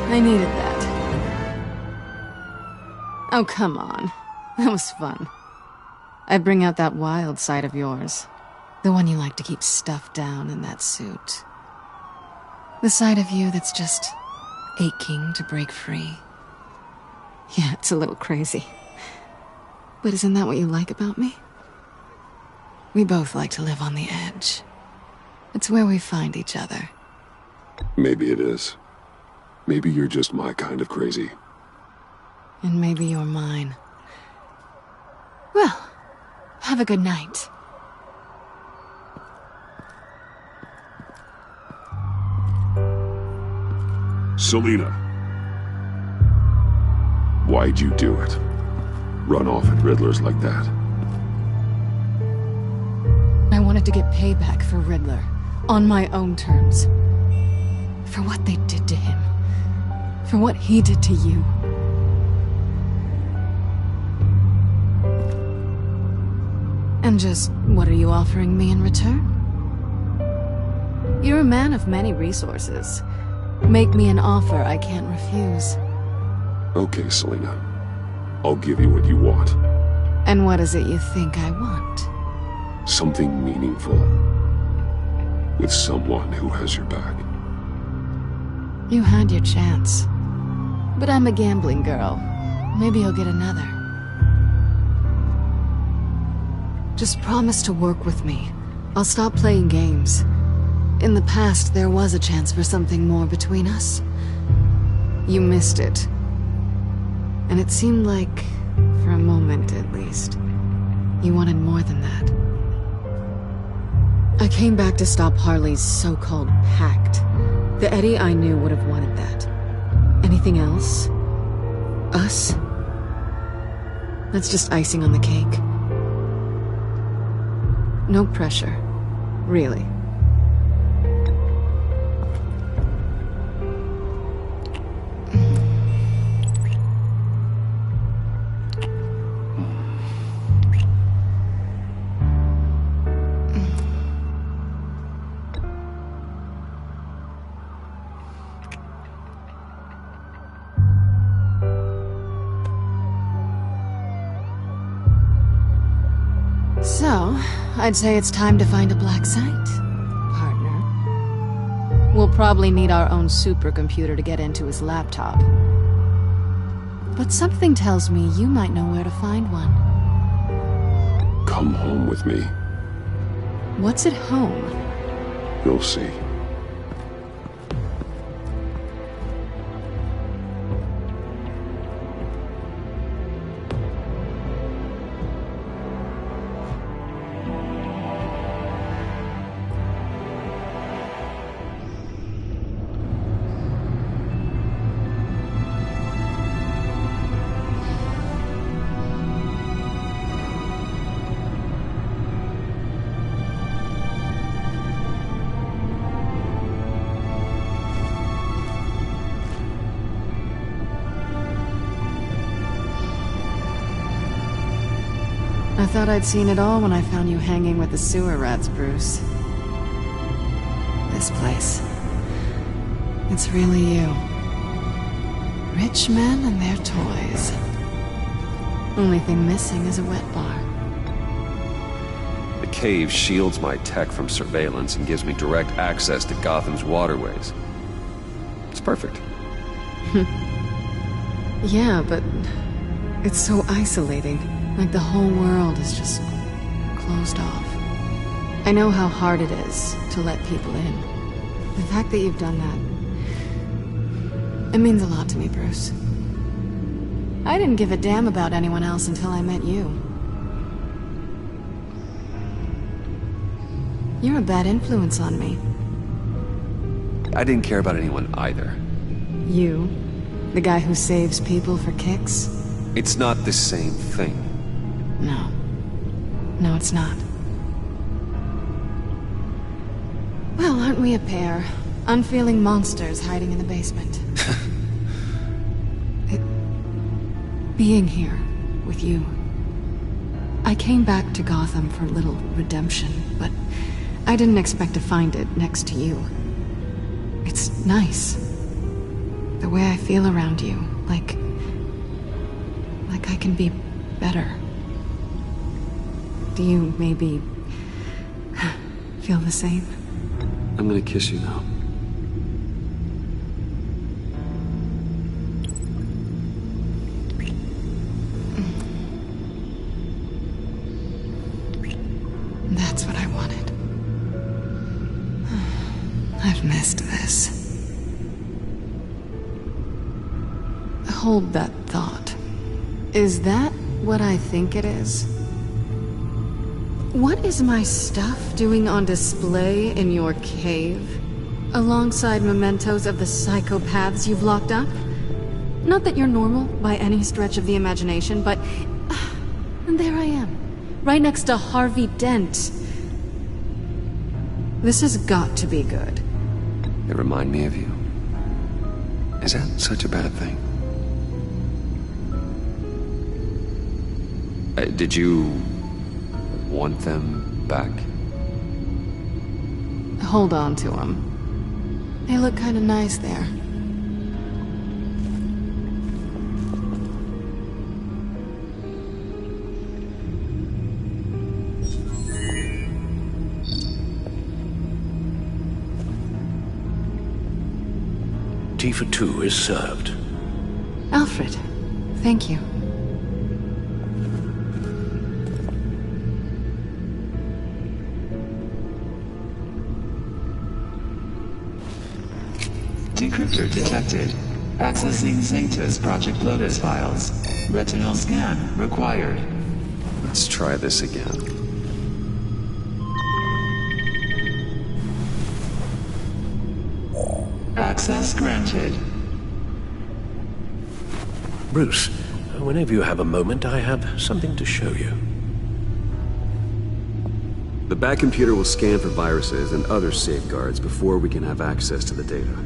I needed that. Oh, come on. That was fun. I bring out that wild side of yours. The one you like to keep stuffed down in that suit. The side of you that's just aching to break free. Yeah, it's a little crazy. But isn't that what you like about me? We both like to live on the edge. It's where we find each other. Maybe it is. Maybe you're just my kind of crazy. And maybe you're mine. Well, have a good night. Selina. Why'd you do it? Run off at Riddlers like that? I wanted to get payback for Riddler. On my own terms. For what they did to him. For what he did to you. And just what are you offering me in return? You're a man of many resources. Make me an offer I can't refuse. Okay, Selena. I'll give you what you want. And what is it you think I want? Something meaningful. With someone who has your back. You had your chance. But I'm a gambling girl. Maybe you'll get another. Just promise to work with me. I'll stop playing games. In the past, there was a chance for something more between us. You missed it. And it seemed like, for a moment at least, you wanted more than that. I came back to stop Harley's so-called pact. The Eddie I knew would have wanted that. Anything else? Us? That's just icing on the cake. No pressure. Really. So, I'd say it's time to find a black site, partner. We'll probably need our own supercomputer to get into his laptop. But something tells me you might know where to find one. Come home with me. What's at home? You'll see. I thought I'd seen it all when I found you hanging with the sewer rats, Bruce. This place. It's really you. Rich men and their toys. Only thing missing is a wet bar. The cave shields my tech from surveillance and gives me direct access to Gotham's waterways. It's perfect. Yeah, but it's so isolating. Like the whole world is just closed off. I know how hard it is to let people in. The fact that you've done that, it means a lot to me, Bruce. I didn't give a damn about anyone else until I met you. You're a bad influence on me. I didn't care about anyone either. You? The guy who saves people for kicks? It's not the same thing. No. No, it's not. Well, aren't we a pair? Unfeeling monsters hiding in the basement. Being here with you. I came back to Gotham for a little redemption, but I didn't expect to find it next to you. It's nice. The way I feel around you, like I can be better. Do you maybe feel the same? I'm gonna kiss you now. That's what I wanted. I've missed this. Hold that thought. Is that what I think it is? What is my stuff doing on display in your cave? Alongside mementos of the psychopaths you've locked up? Not that you're normal by any stretch of the imagination, but... and there I am, right next to Harvey Dent. This has got to be good. They remind me of you. Is that such a bad thing? want them back? Hold on to them. They look kind of nice there. Tea for two is served. Alfred, thank you. Decryptor detected. Accessing Sanctus Project Lotus files. Retinal scan required. Let's try this again. Access granted. Bruce, whenever you have a moment, I have something to show you. The back computer will scan for viruses and other safeguards before we can have access to the data.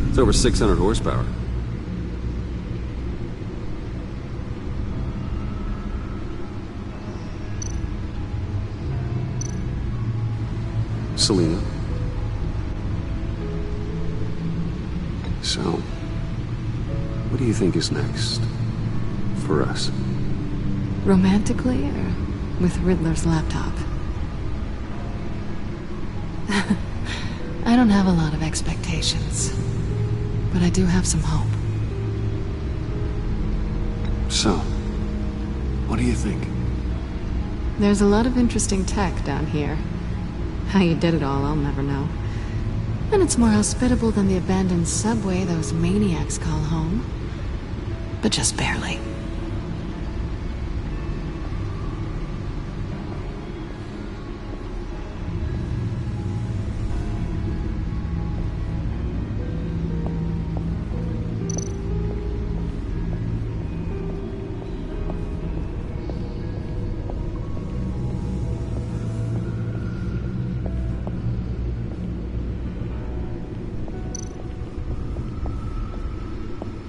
It's over 600 horsepower. Selena. So, what do you think is next for us? Romantically or with Riddler's laptop? I don't have a lot of expectations. But I do have some hope. So, what do you think? There's a lot of interesting tech down here. How you did it all, I'll never know. And it's more hospitable than the abandoned subway those maniacs call home. But just barely.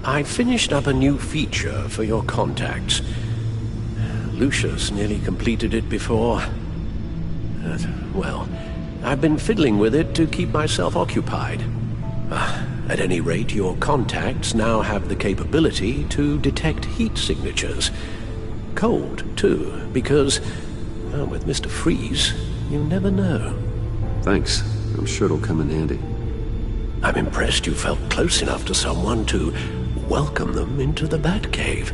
I finished up a new feature for your contacts. Lucius nearly completed it before. Well, I've been fiddling with it to keep myself occupied. At any rate, your contacts now have the capability to detect heat signatures. Cold, too, because, with Mr. Freeze, you never know. Thanks. I'm sure it'll come in handy. I'm impressed you felt close enough to someone to welcome them into the Batcave.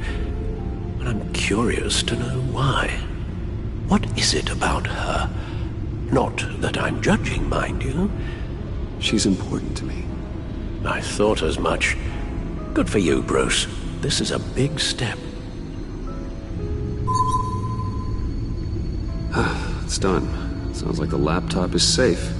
But I'm curious to know why. What is it about her? Not that I'm judging, mind you. She's important to me. I thought as much. Good for you, Bruce. This is a big step. It's done. Sounds like the laptop is safe.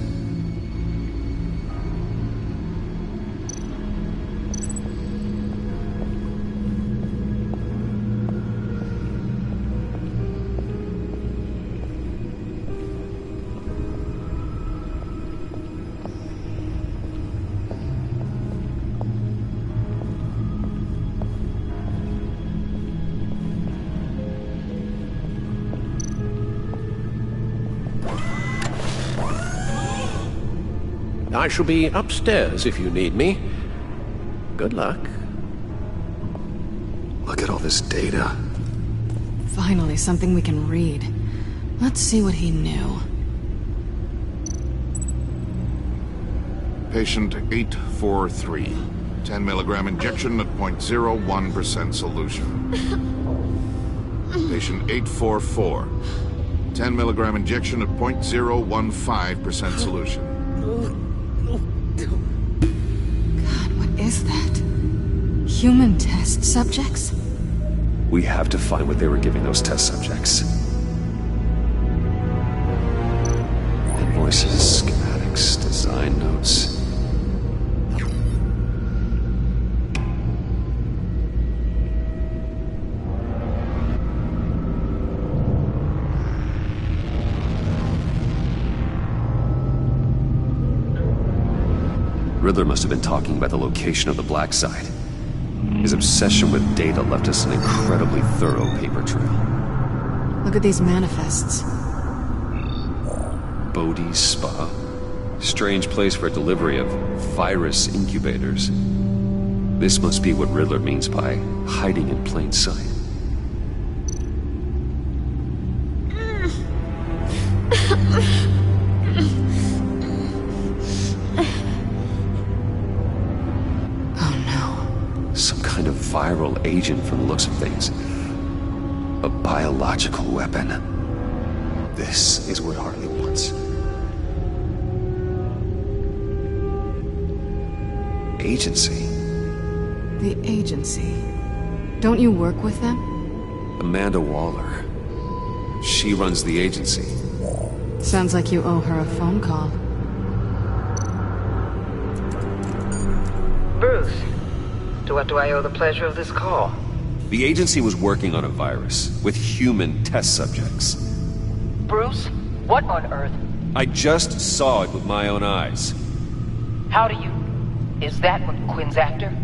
I shall be upstairs if you need me. Good luck. Look at all this data. Finally, something we can read. Let's see what he knew. Patient 843. 10 milligram injection at 0.01% solution. Patient 844. 10 milligram injection at 0.015% solution. God, what is that? Human test subjects? We have to find what they were giving those test subjects. Invoices, schematics, design notes. Riddler must have been talking about the location of the black site. His obsession with data left us an incredibly thorough paper trail. Look at these manifests. Bodhi's Spa. Strange place for delivery of virus incubators. This must be what Riddler means by hiding in plain sight. Viral agent from the looks of things. A biological weapon. This is what Harley wants. Agency. The agency. Don't you work with them? Amanda Waller. She runs the agency. Sounds like you owe her a phone call. Bruce. To what do I owe the pleasure of this call? The agency was working on a virus with human test subjects. Bruce? What on earth? I just saw it with my own eyes. How do you... Is that what Quinn's after?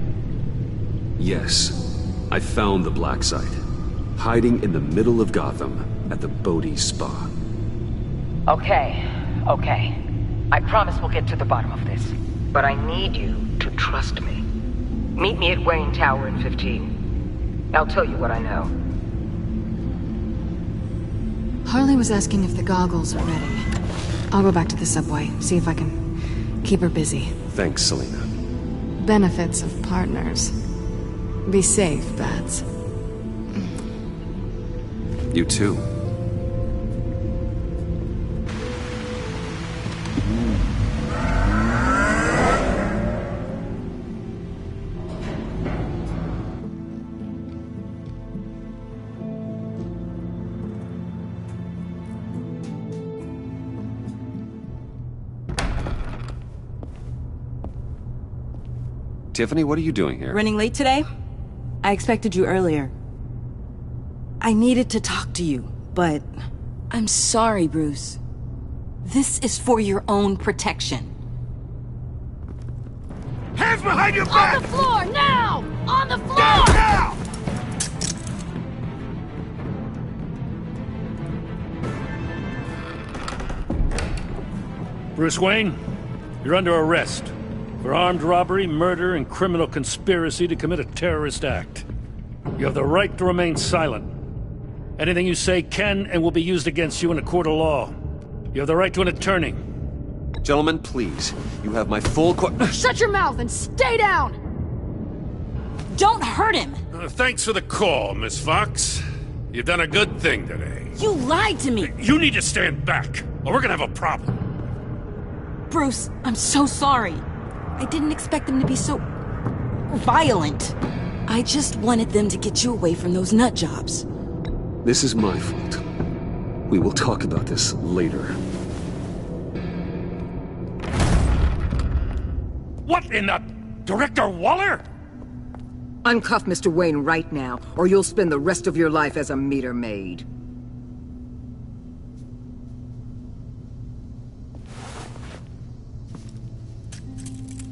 Yes. I found the black site. Hiding in the middle of Gotham at the Bodhi Spa. Okay. I promise we'll get to the bottom of this. But I need you to trust me. Meet me at Wayne Tower in 15. I'll tell you what I know. Harley was asking if the goggles are ready. I'll go back to the subway, see if I can keep her busy. Thanks, Selena. Benefits of partners. Be safe, Bats. You too. Tiffany, what are you doing here? Running late today? I expected you earlier. I needed to talk to you, but... I'm sorry, Bruce. This is for your own protection. Hands behind your back! On the floor, now! On the floor! Down now! Bruce Wayne, you're under arrest for armed robbery, murder, and criminal conspiracy to commit a terrorist act. You have the right to remain silent. Anything you say can and will be used against you in a court of law. You have the right to an attorney. Gentlemen, please. You have my full Shut your mouth and stay down! Don't hurt him! Thanks for the call, Miss Fox. You've done a good thing today. You lied to me! You need to stand back, or we're gonna have a problem. Bruce, I'm so sorry. I didn't expect them to be so... violent. I just wanted them to get you away from those nut jobs. This is my fault. We will talk about this later. What in the... Director Waller? Uncuff Mr. Wayne right now, or you'll spend the rest of your life as a meter maid.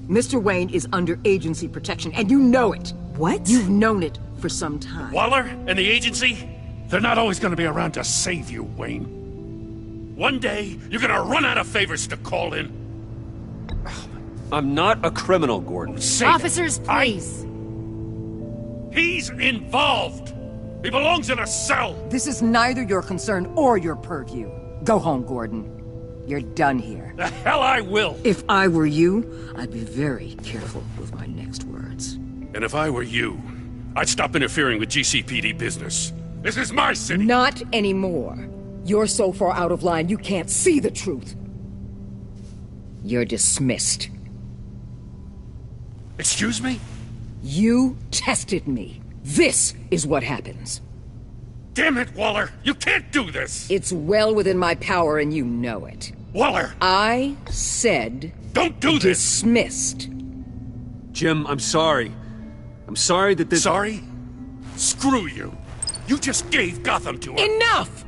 Mr. Wayne is under agency protection, and you know it. What? You've known it for some time. Waller and the agency? They're not always gonna be around to save you, Wayne. One day, you're gonna run out of favors to call in. I'm not a criminal, Gordon. Officers, please. He's involved. He belongs in a cell. This is neither your concern or your purview. Go home, Gordon. You're done here. The hell I will. If I were you, I'd be very careful with my next words. And if I were you, I'd stop interfering with GCPD business. This is my city. Not anymore. You're so far out of line you can't see the truth. You're dismissed. Excuse me? You tested me. This is what happens. Damn it, Waller! You can't do this! It's well within my power and you know it. Waller! I said... Don't do this! Dismissed. Jim, I'm sorry. I'm sorry that this... Sorry? Screw you! You just gave Gotham to her! Enough!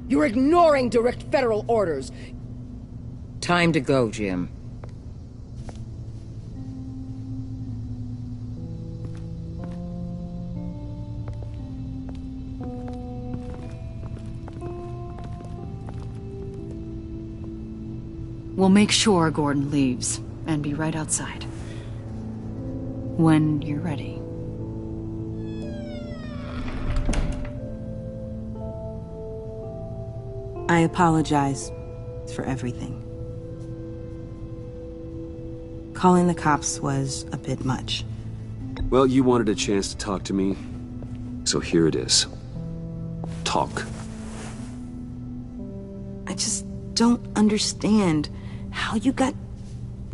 You're ignoring direct federal orders. Time to go, Jim. We'll make sure Gordon leaves, and be right outside. When you're ready. I apologize for everything. Calling the cops was a bit much. Well, you wanted a chance to talk to me, so here it is. Talk. I just don't understand how you got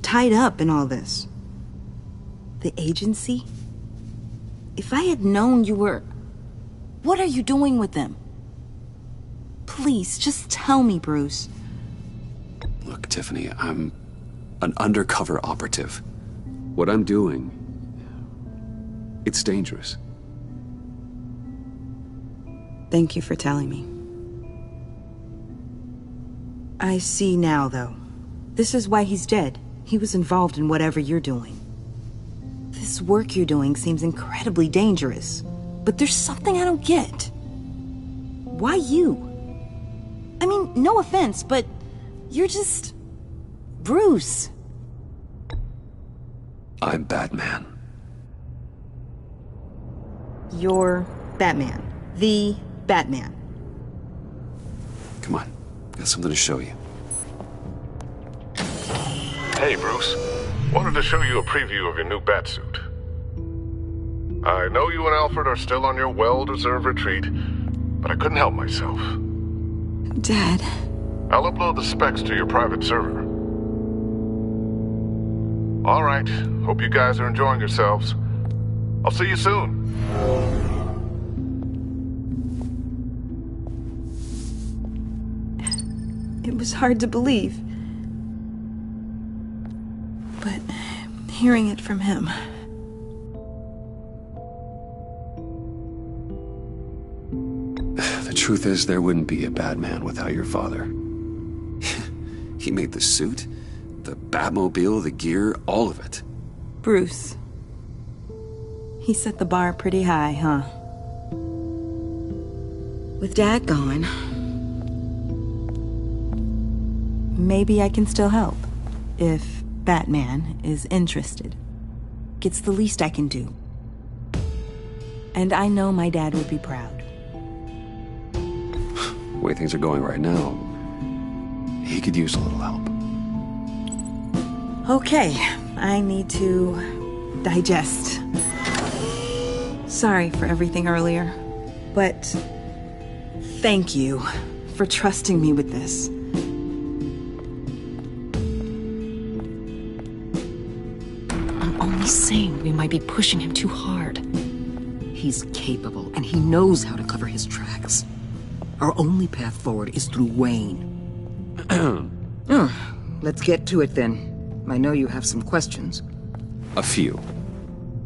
tied up in all this. The agency? If I had known you were... What are you doing with them? Please, just tell me, Bruce. Look, Tiffany, I'm an undercover operative. What I'm doing... it's dangerous. Thank you for telling me. I see now, though. This is why he's dead. He was involved in whatever you're doing. This work you're doing seems incredibly dangerous. But there's something I don't get. Why you? I mean, no offense, but you're just... Bruce. I'm Batman. You're Batman. The Batman. Come on, got something to show you. Hey, Bruce. Wanted to show you a preview of your new Batsuit. I know you and Alfred are still on your well-deserved retreat, but I couldn't help myself. Dad. I'll upload the specs to your private server. All right. Hope you guys are enjoying yourselves. I'll see you soon. It was hard to believe. But hearing it from him... The truth is, there wouldn't be a Batman without your father. He made the suit, the Batmobile, the gear, all of it. Bruce. He set the bar pretty high, huh? With Dad gone... maybe I can still help. If Batman is interested. It's the least I can do. And I know my dad would be proud. The way things are going right now, he could use a little help. Okay, I need to digest. Sorry for everything earlier, but thank you for trusting me with this. I'm only saying we might be pushing him too hard. He's capable, and he knows how to cover his tracks. Our only path forward is through Wayne. Let's get to it then. I know you have some questions. A few.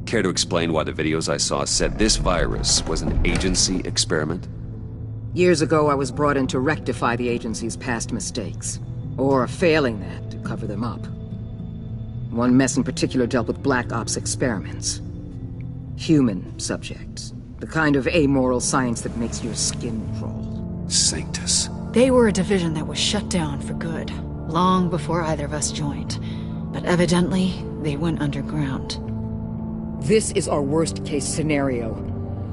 Care to explain why the videos I saw said this virus was an agency experiment? Years ago, I was brought in to rectify the agency's past mistakes. Or, failing that, to cover them up. One mess in particular dealt with Black Ops experiments. Human subjects. The kind of amoral science that makes your skin crawl. Sanctus. They were a division that was shut down for good, long before either of us joined. But evidently, they went underground. This is our worst-case scenario.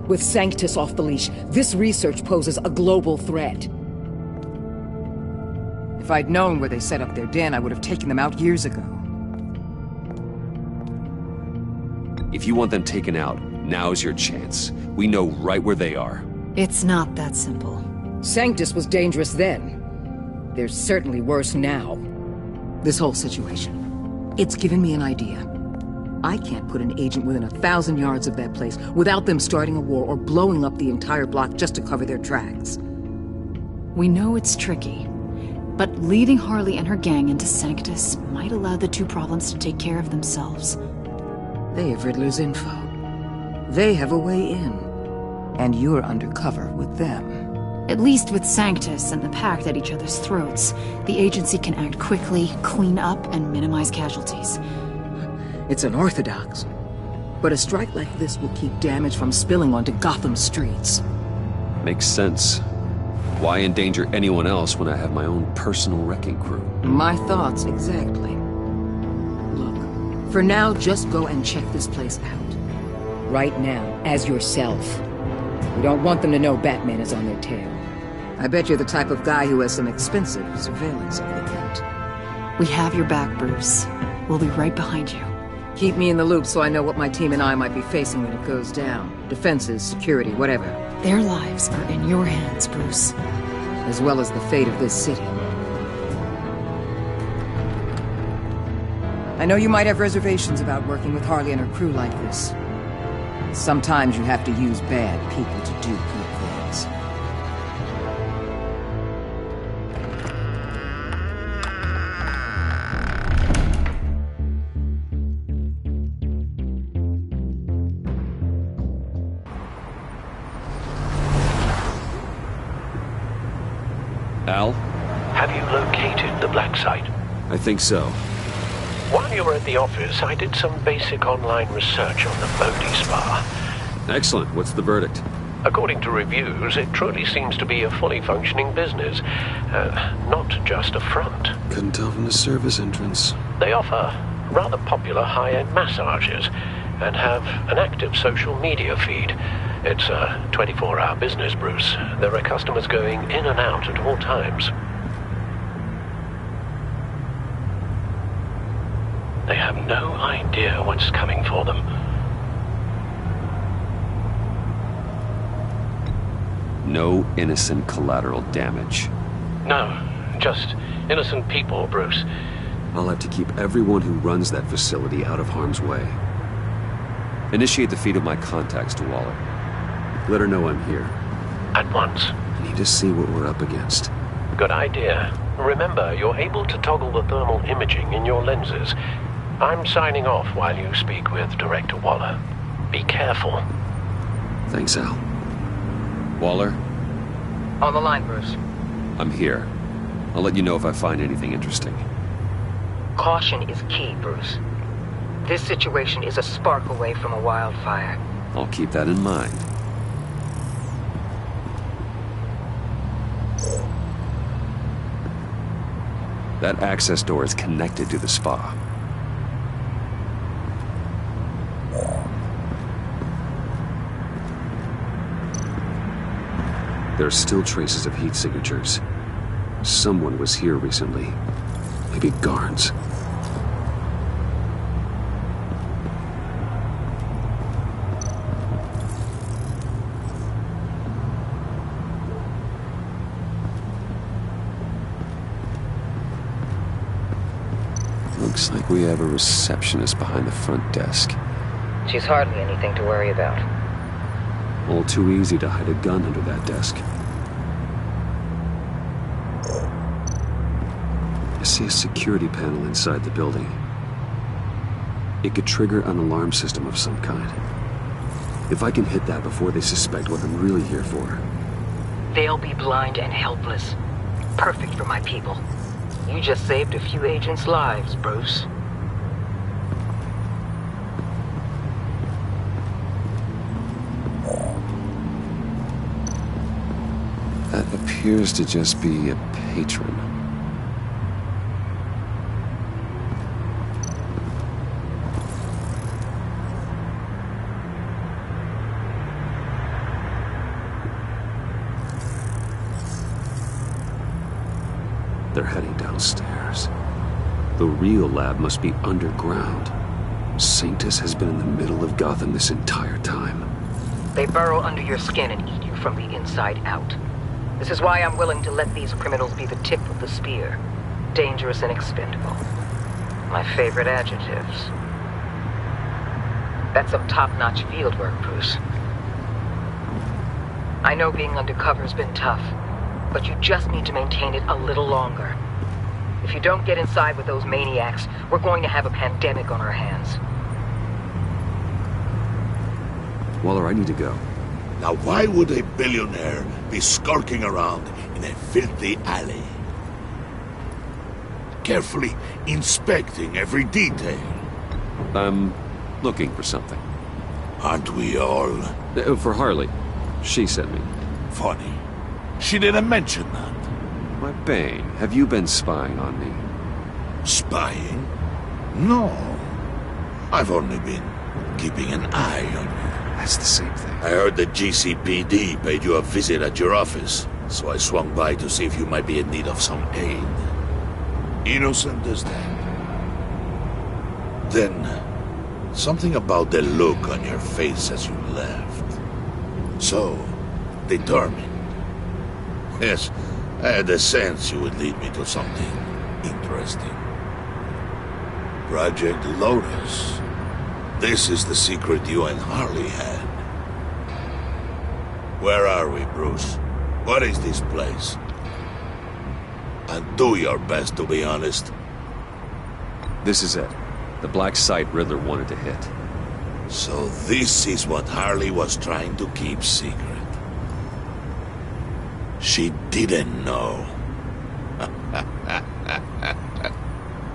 With Sanctus off the leash, this research poses a global threat. If I'd known where they set up their den, I would have taken them out years ago. If you want them taken out, now's your chance. We know right where they are. It's not that simple. Sanctus was dangerous then. They're certainly worse now. This whole situation, it's given me an idea. I can't put an agent within 1,000 yards of that place without them starting a war or blowing up the entire block just to cover their tracks. We know it's tricky, but leading Harley and her gang into Sanctus might allow the two problems to take care of themselves. They have Riddler's info. They have a way in. And you're undercover with them. At least with Sanctus and the Pact at each other's throats, the agency can act quickly, clean up, and minimize casualties. It's unorthodox. But a strike like this will keep damage from spilling onto Gotham's streets. Makes sense. Why endanger anyone else when I have my own personal wrecking crew? My thoughts, exactly. Look, for now, just go and check this place out. Right now, as yourself. We don't want them to know Batman is on their tail. I bet you're the type of guy who has some expensive surveillance equipment. We have your back, Bruce. We'll be right behind you. Keep me in the loop so I know what my team and I might be facing when it goes down. Defenses, security, whatever. Their lives are in your hands, Bruce. As well as the fate of this city. I know you might have reservations about working with Harley and her crew like this. Sometimes you have to use bad people to do good things. Al? Have you located the black site? I think so. While you were at the office, I did some basic online research on the Bodhi Spa. Excellent. What's the verdict? According to reviews, it truly seems to be a fully functioning business. Not just a front. Couldn't tell from the service entrance. They offer rather popular high-end massages and have an active social media feed. It's a 24-hour business, Bruce. There are customers going in and out at all times. They have no idea what's coming for them. No innocent collateral damage. No, just innocent people, Bruce. I'll have to keep everyone who runs that facility out of harm's way. Initiate the feed of my contacts to Waller. Let her know I'm here. At once. I need to see what we're up against. Good idea. Remember, you're able to toggle the thermal imaging in your lenses. I'm signing off while you speak with Director Waller. Be careful. Thanks, Al. Waller? On the line, Bruce. I'm here. I'll let you know if I find anything interesting. Caution is key, Bruce. This situation is a spark away from a wildfire. I'll keep that in mind. That access door is connected to the spa. There are still traces of heat signatures. Someone was here recently. Maybe guards. Looks like we have a receptionist behind the front desk. She's hardly anything to worry about. All too easy to hide a gun under that desk. I see a security panel inside the building. It could trigger an alarm system of some kind. If I can hit that before they suspect what I'm really here for. They'll be blind and helpless. Perfect for my people. You just saved a few agents' lives, Bruce. That appears to just be a patron. They're heading downstairs. The real lab must be underground. Sanctus has been in the middle of Gotham this entire time. They burrow under your skin and eat you from the inside out. This is why I'm willing to let these criminals be the tip of the spear. Dangerous and expendable. My favorite adjectives. That's some top-notch field work, Bruce. I know being undercover's been tough, but you just need to maintain it a little longer. If you don't get inside with those maniacs, we're going to have a pandemic on our hands. Waller, I need to go. Now why would a billionaire be skulking around in a filthy alley? Carefully inspecting every detail. I'm looking for something. Aren't we all? For Harley. She sent me. Funny. She didn't mention that. Why, Bane, have you been spying on me? Spying? No. I've only been keeping an eye on you. That's the same thing. I heard the GCPD paid you a visit at your office, so I swung by to see if you might be in need of some aid. Innocent as that. Then, something about the look on your face as you left. So, determined. Yes, I had a sense you would lead me to something interesting. Project Lotus. This is the secret you and Harley had. Where are we, Bruce? What is this place? And do your best to be honest. This is it. The black site Riddler wanted to hit. So this is what Harley was trying to keep secret. She didn't know.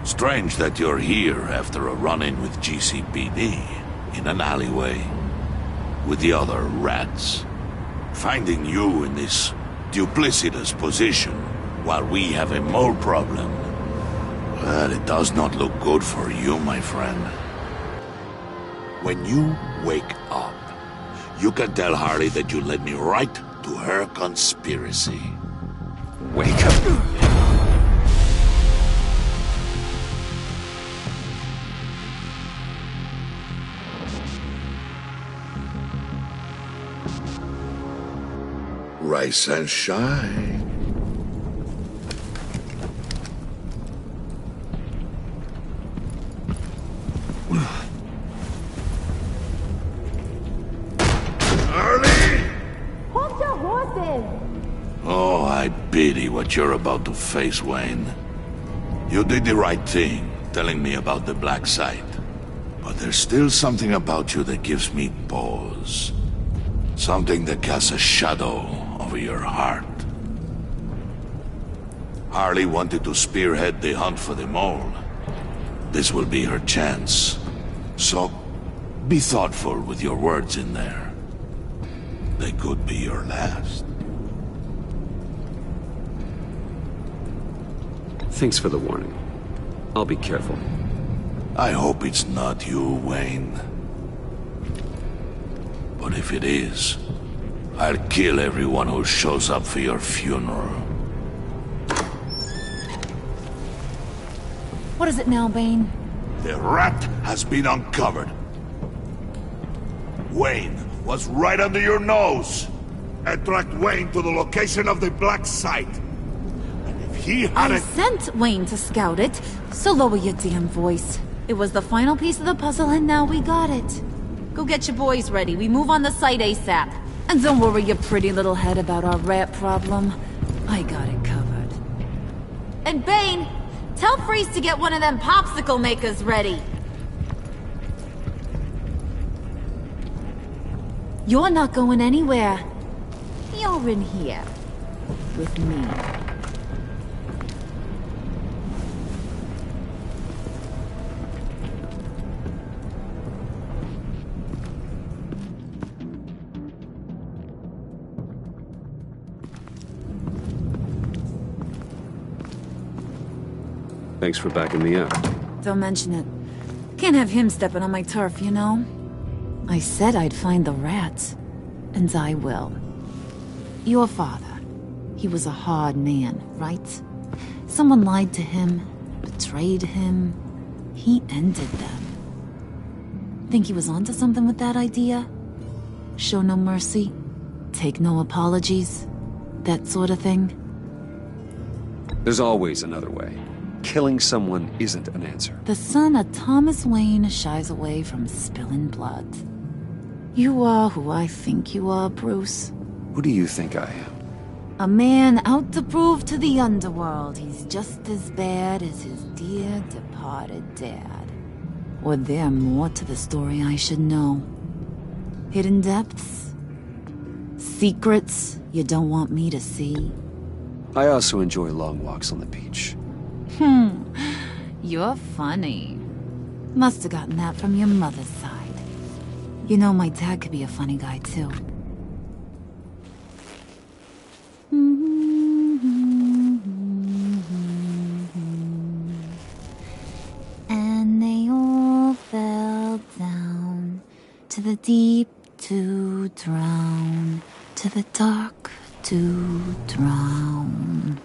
Strange that you're here after a run-in with GCPD in an alleyway with the other rats. Finding you in this duplicitous position while we have a mole problem. Well, it does not look good for you, my friend. When you wake up, you can tell Harley that you led me right to her conspiracy. Wake up. Rise and shine. Oh, I pity what you're about to face, Wayne. You did the right thing, telling me about the black site. But there's still something about you that gives me pause. Something that casts a shadow over your heart. Harley wanted to spearhead the hunt for the mole. This will be her chance. So, be thoughtful with your words in there. They could be your last. Thanks for the warning. I'll be careful. I hope it's not you, Wayne. But if it is, I'll kill everyone who shows up for your funeral. What is it now, Bane? The rat has been uncovered. Wayne was right under your nose. I tracked Wayne to the location of the black site. And if he hadn't... I sent Wayne to scout it, so lower your damn voice. It was the final piece of the puzzle and now we got it. Go get your boys ready. We move on the site ASAP. And don't worry your pretty little head about our rat problem. I got it covered. And Bane, tell Freeze to get one of them popsicle makers ready. You're not going anywhere. You're in here. With me. Thanks for backing me up. Don't mention it. Can't have him stepping on my turf, you know? I said I'd find the rats. And I will. Your father. He was a hard man, right? Someone lied to him, betrayed him. He ended them. Think he was onto something with that idea? Show no mercy? Take no apologies? That sort of thing? There's always another way. killing someone isn't an answer. The son of Thomas Wayne shies away from spilling blood. You are who I think you are, Bruce. Who do you think I am? A man out to prove to the underworld he's just as bad as his dear departed dad. Or there more to the story I should know. Hidden depths? Secrets you don't want me to see? I also enjoy long walks on the beach. You're funny. Must have gotten that from your mother's side. You know, my dad could be a funny guy, too. And they all fell down to the deep to drown, to the dark to drown.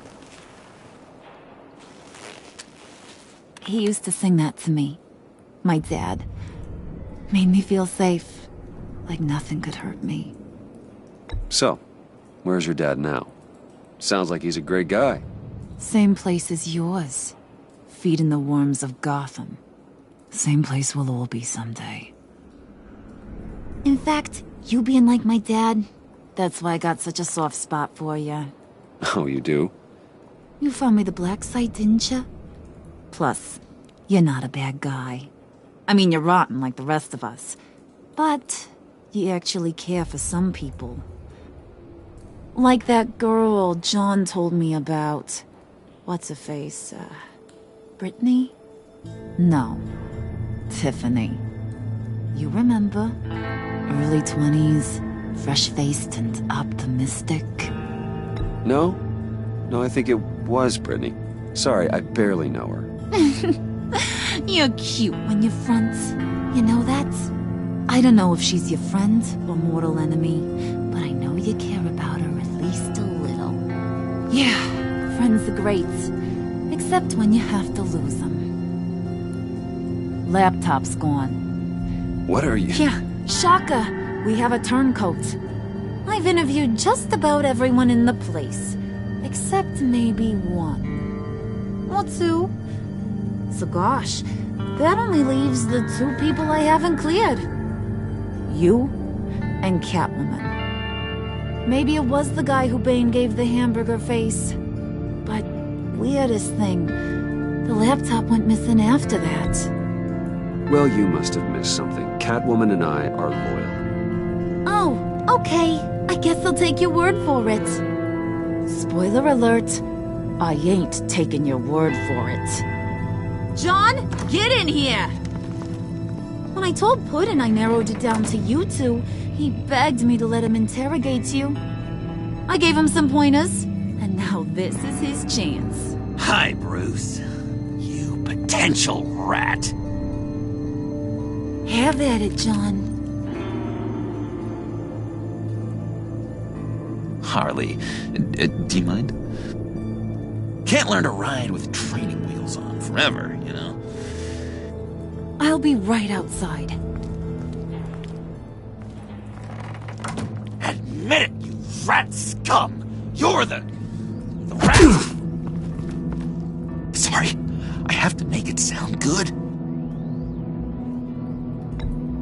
He used to sing that to me. My dad. Made me feel safe. Like nothing could hurt me. So, where's your dad now? Sounds like he's a great guy. Same place as yours. Feeding the worms of Gotham. Same place we'll all be someday. In fact, you being like my dad, that's why I got such a soft spot for you. Oh, you do? You found me the black site, didn't you? Plus, you're not a bad guy. I mean, you're rotten like the rest of us. But you actually care for some people. Like that girl John told me about. What's her face? Brittany? No. Tiffany. You remember? Early 20s, fresh-faced and optimistic. No, I think it was Brittany. Sorry, I barely know her. You're cute when you're front. You know that? I don't know if she's your friend or mortal enemy, but I know you care about her at least a little. Yeah, friends are great. Except when you have to lose them. Laptop's gone. What are you? Yeah, shocker. We have a turncoat. I've interviewed just about everyone in the place. Except maybe one. Or two. So gosh, that only leaves the two people I haven't cleared. You and Catwoman. Maybe it was the guy who Bane gave the hamburger face. But weirdest thing, the laptop went missing after that. Well, you must have missed something. Catwoman and I are loyal. Oh, okay. I guess I'll take your word for it. Spoiler alert, I ain't taking your word for it. John, get in here! When I told Puddin' I narrowed it down to you two, he begged me to let him interrogate you. I gave him some pointers, and now this is his chance. Hi, Bruce. You potential rat. Have at it, John. Harley, do you mind? Can't learn to ride with training wheels on forever, you know? I'll be right outside. Admit it, you rat scum! You're the rat! Sorry, I have to make it sound good.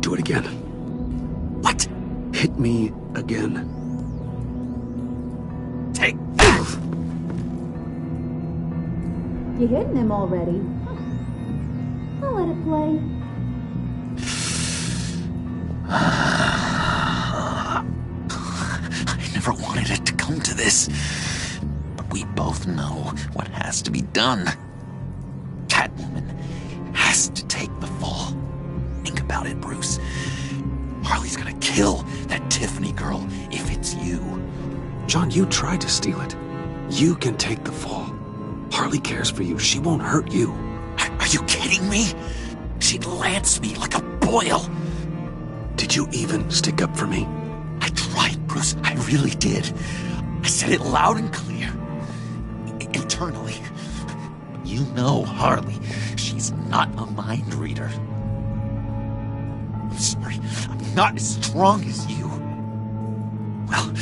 Do it again. What? Hit me again. Take that! You hitting him already? I'll let it play. I never wanted it to come to this. But we both know what has to be done. Catwoman has to take the fall. Think about it, Bruce. Harley's gonna kill that Tiffany girl if it's you. John, you tried to steal it. You can take the fall. Harley cares for you. She won't hurt you. Are you kidding me? She'd lance me like a boil. Did you even stick up for me? I tried, Bruce. I really did. I said it loud and clear. Internally. You know Harley. She's not a mind reader. I'm sorry. I'm not as strong as you. Well,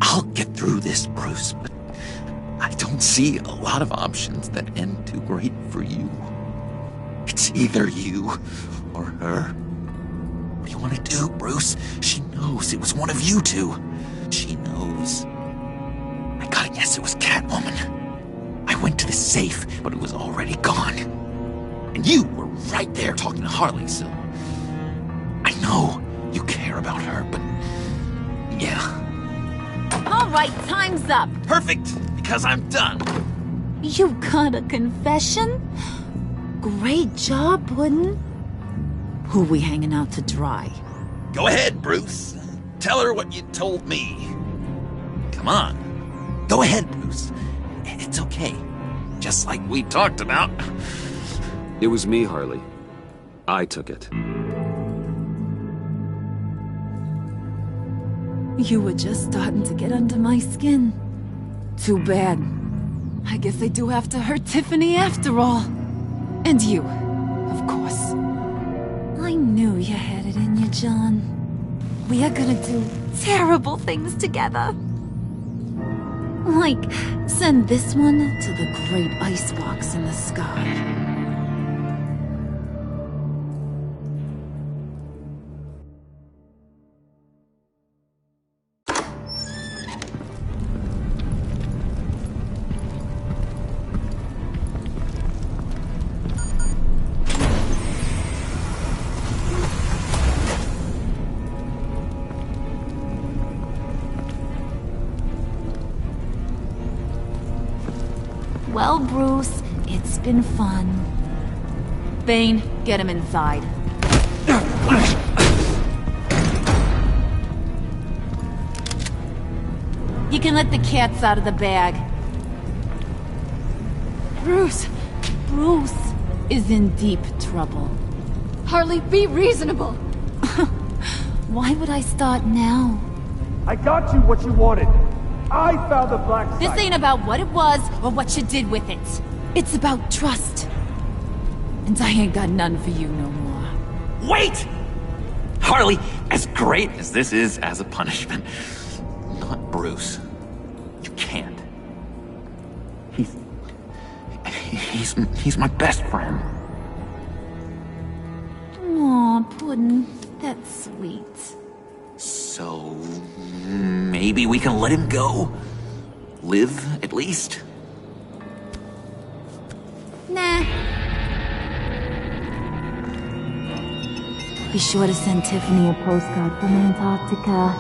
I'll get through this, Bruce, but I don't see a lot of options that end too great for you. It's either you or her. What do you want to do, Bruce? She knows it was one of you two. She knows. I gotta guess it was Catwoman. I went to the safe, but it was already gone. And you were right there talking to Harley, so... I know you care about her, but... yeah. All right, time's up. Perfect, because I'm done. You got a confession? Great job, Puddin'. Who we hanging out to dry? Go ahead, Bruce. Tell her what you told me. Come on. Go ahead, Bruce. It's okay. Just like we talked about. It was me, Harley. I took it. You were just starting to get under my skin. Too bad. I guess I do have to hurt Tiffany after all. And you, of course. I knew you had it in you, John. We are gonna do terrible things together. Like, send this one to the great icebox in the sky. Well, Bruce, it's been fun. Bane, get him inside. You can let the cats out of the bag. Bruce! Bruce is in deep trouble. Harley, be reasonable! Why would I start now? I got you what you wanted. I found the black site. This ain't about what it was or what you did with it. It's about trust. And I ain't got none for you no more. Wait! Harley, as great as this is as a punishment, not Bruce. You can't. He's my best friend. Aw, Puddin', that's sweet. So, maybe we can let him go? Live, at least? Nah. Be sure to send Tiffany a postcard from Antarctica.